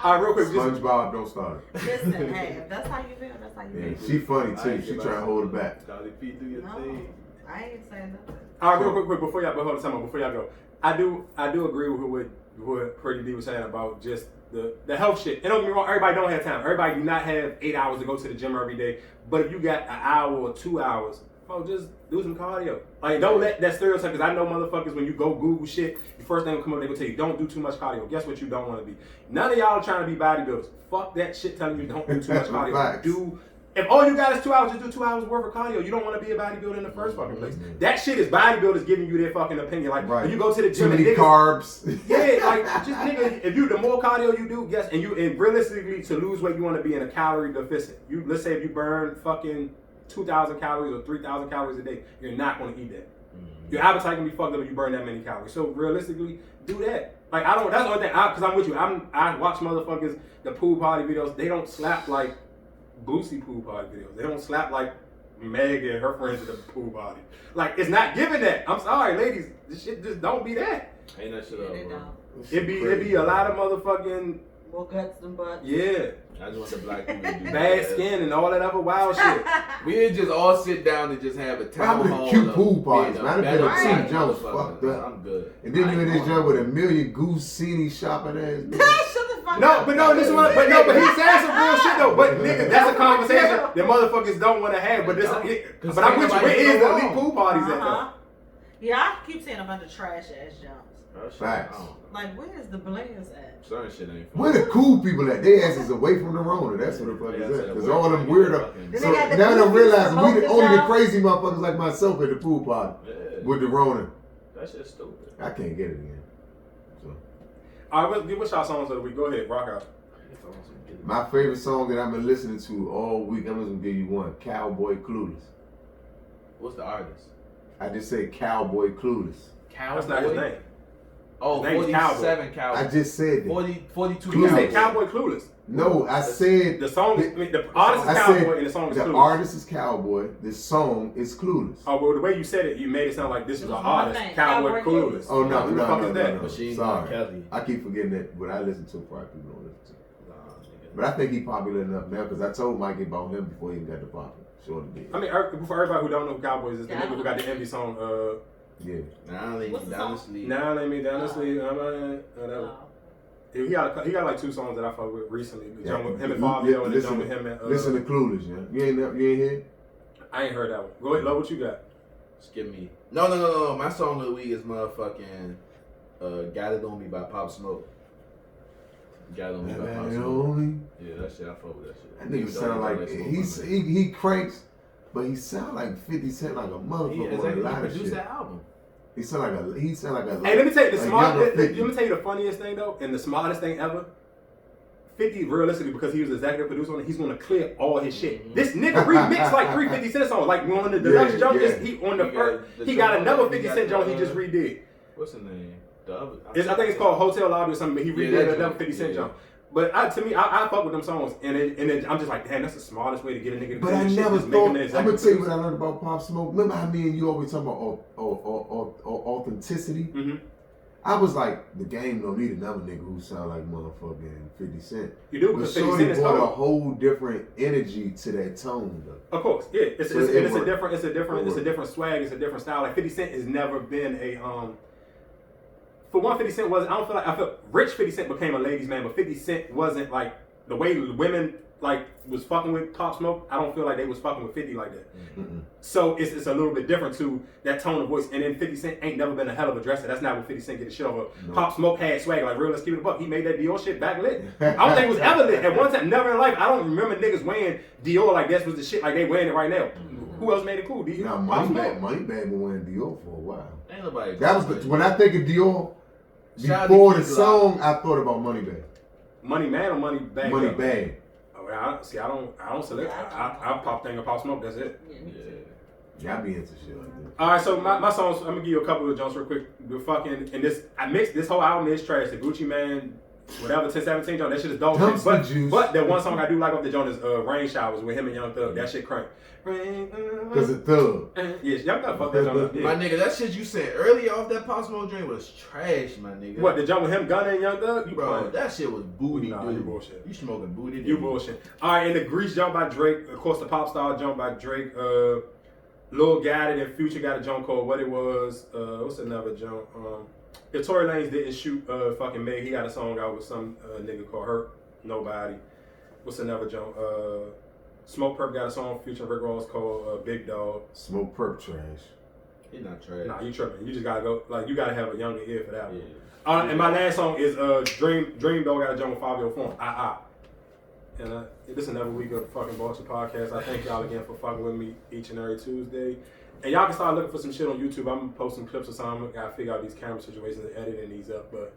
All right, real quick. SpongeBob, don't start. Listen, hey, if that's how you feel, that's how you feel. She funny too. She trying to hold it back. Charlie P, do your thing. I ain't saying nothing. All right, real quick, before y'all go, I do agree with what Pretty D was saying about just the health shit. And don't get me wrong, everybody don't have time. Everybody do not have 8 hours to go to the gym every day. But if you got an hour or 2 hours, just do some cardio. Like, don't let that stereotype, because I know motherfuckers, when you go Google shit, the first thing will come up, they will tell you, don't do too much cardio. Guess what you don't want to be? None of y'all are trying to be bodybuilders. Fuck that shit telling you don't do too much cardio. If all you got is 2 hours, just do 2 hours worth of cardio. You don't want to be a bodybuilder in the first fucking place. That shit is bodybuilders giving you their fucking opinion. Like, when you go to the gym, too many carbs. Yeah, like, just nigga, if the more cardio you do, and realistically, to lose weight, you want to be in a calorie deficit. Let's say if you burn fucking 2,000 calories or 3,000 calories a day, you're not going to eat that. Your appetite can be fucked up if you burn that many calories. So realistically, do that. Like I don't. That's the only thing. Because I'm with you. I watch motherfuckers the pool party videos. They don't slap like Boosie pool party videos. They don't slap like Meg and her friends at the pool party. Like it's not giving that. I'm sorry, ladies. This shit just don't be that. Ain't that shit up, bro. It be a lot of motherfucking more guts than butts. yeah. I just want the black people to do Bad that. skin and all that other wild shit. We didn't just all sit down and just have a town Probably hall. cute of pool parties. being Man, I've better been to Right. two jumps motherfucker. fucked up. I'm good. And then you in this I jump with a million Goosini shopping ass. bitch. Shut the fuck No, up. but no, this one, but he's saying some real shit though. But nigga, that's a conversation that motherfuckers don't want to have. But this, but I'm with you. Where is the elite pool parties at though? Yeah, I keep seeing a bunch of trash ass jumps. Facts. Like, where is the blaze at? Certain shit ain't fun. Where the cool people at? They asses away from the Rona. That's what the fuck is at. Because all them weirdo. Then So they got the now I'm goofies realizing we promoting the only the y'all. crazy motherfuckers like myself at the pool party Yeah. with the Rona. That shit's stupid. I can't get it again. So All right, what's y'all songs of the week? Go ahead, rock out. my favorite song that I've been listening to all week, I'm just gonna give you one. Cowboy Clueless. What's the artist? I just say Cowboy Clueless. Cowboy? That's not his name. Oh, His name's 47 Cowboy. I just said that. 42 You Clueless. said Cowboy Clueless. No, I said The song, the artist is I Cowboy said and the song is the Clueless. artist is Cowboy. The song is Clueless. Oh, well, the way you said it, you made it sound like this was an One artist, thing, Cowboy Cowboy Clueless. Oh no, Who no, the fuck no, is no, that? no. Machine Sorry, Gun Kelly. I keep forgetting that, but I listen to it. Probably people don't listen to. Nah, nigga. But I think he popular enough now because I told Mikey about him before he even got the popular. Sure did. I mean, for everybody who don't know who Cowboys is, the nigga who got the Envy song, Yeah. Now let What's me the down song? to sleep. Now Let Me Down to Sleep. Oh. He got like two songs that I fucked with recently. The Yeah. joint with him and Fabio and the Listen- joint with him and Listen to Clueless, yeah. You ain't here. I ain't heard that one. Go ahead, Lo, what you got? Skip me. No. My song of the week is motherfucking Got It On Me by Pop Smoke. Got It On Me by Pop Smoke. Yeah, that shit, I fuck with that shit. That nigga sound like he cranks, but he sound like 50 Cent like a motherfucker on a lot of produced shit. that album. He sound like a. Hey, let me tell you younger 50. let me tell you the funniest thing though, and the smartest thing ever. 50 realistically, because he was executive producer on it, he's gonna clear all his shit. This nigga remixed like 350 Cent songs, like one of the deluxe Yeah, joints. yeah. He on the first, he got another 50 Cent joint he just redid. What's the name? The other, I think it's called Hotel Lobby or something, but he redid that another joint. 50 Cent Yeah. joint. But to me, I fuck with them songs, and I'm just like, damn, that's the smartest way to get a nigga to But do I this shit, never just make him thought. an I'm executive gonna tell you what producer. I learned about Pop Smoke. Remember how me and you always talking about authenticity? Mm-hmm. I was like, the game don't need another nigga who sound like motherfucking 50 Cent. You do, But because 50 Shorty Cent is brought a cold. whole different energy to that tone, though. Of course, yeah. It's So a it different swag. It's a different style. Like 50 Cent has never been a For one, 50 Cent wasn't. I feel rich 50 Cent became a ladies' man, but 50 Cent wasn't like the way women like was fucking with Pop Smoke. I don't feel like they was fucking with 50 like that. Mm-mm. So it's a little bit different to that tone of voice. And then 50 Cent ain't never been a hell of a dresser. That's not what 50 Cent get the shit over. No. Pop Smoke had swag. Like real, let's keep it a buck. He made that Dior shit back lit. I don't think it was ever lit. At one time, never in life. I don't remember niggas wearing Dior like this was the shit like they wearing it right now. Who else made it cool? Now, Pop Smoke. Moneybagg been wearing Dior for a while. Ain't nobody. That was when I think of Dior. Shout out Before to the Keisha. song, I thought about Moneybagg. Money Man or Money Bag? Moneybagg. Oh, I don't select. I pop thing of Pop Smoke. That's it. Yeah, I be into shit like that. All right, so my songs. I'm gonna give you a couple of jumps real quick. The fucking and I mixed this whole album is trash. The Gucci Man, whatever 1017 joint. That shit is dog shit. Dumpster juice. But the one song I do like off the joint is Rain Showers with him and Young Thug. That shit crank. Cause it's thug. Yes, Young Thug fuck that joint up. My Yeah. nigga, that shit you said earlier off that Pop Smoke drink was trash, my nigga. What the joint with him, Gunna and Young Thug? You Bro, playing. that shit was booty, Nah, dude. you bullshit. You smoking booty, You dude. bullshit. All right, and the Grease jump by Drake. Of course, the Pop Star jump by Drake. Lil got it and Future got a jump called What It Was. What's another jump? If Tory Lanez didn't shoot fucking Meg, he got a song out with some nigga called Hurt Nobody. What's another jump? Smoke Perp got a song featuring Rick Ross called Big Dog. Smoke perp trash. He not trash. Nah, you tripping. You just gotta go. Like you gotta have a younger ear for that one. Yeah. And my last song is Dream Dog got a jump with Fabio Form. And this is another week of fucking Bulture podcast. I thank y'all again for fucking with me each and every Tuesday. And y'all can start looking for some shit on YouTube. I'm posting clips or something. I gotta figure out these camera situations and editing these up. But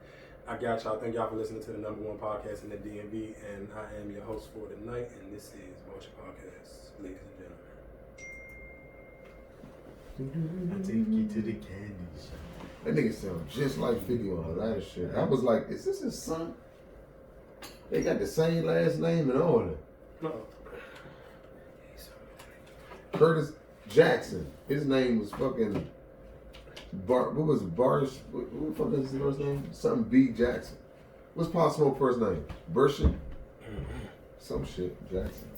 I got y'all. Thank y'all for listening to the #1 podcast in the DMV. And I am your host for tonight. And this is Bulture Podcast, ladies and gentlemen. I take you to the candy shop. That nigga sound just like 50 on a lot of shit. I was like, is this his son? They got the same last name and all that. No. Curtis Jackson. His name was fucking what was it? What the fuck is his first name? Something B. Jackson. What's Pop Smoke's first name? Bershon? Some shit, Jackson.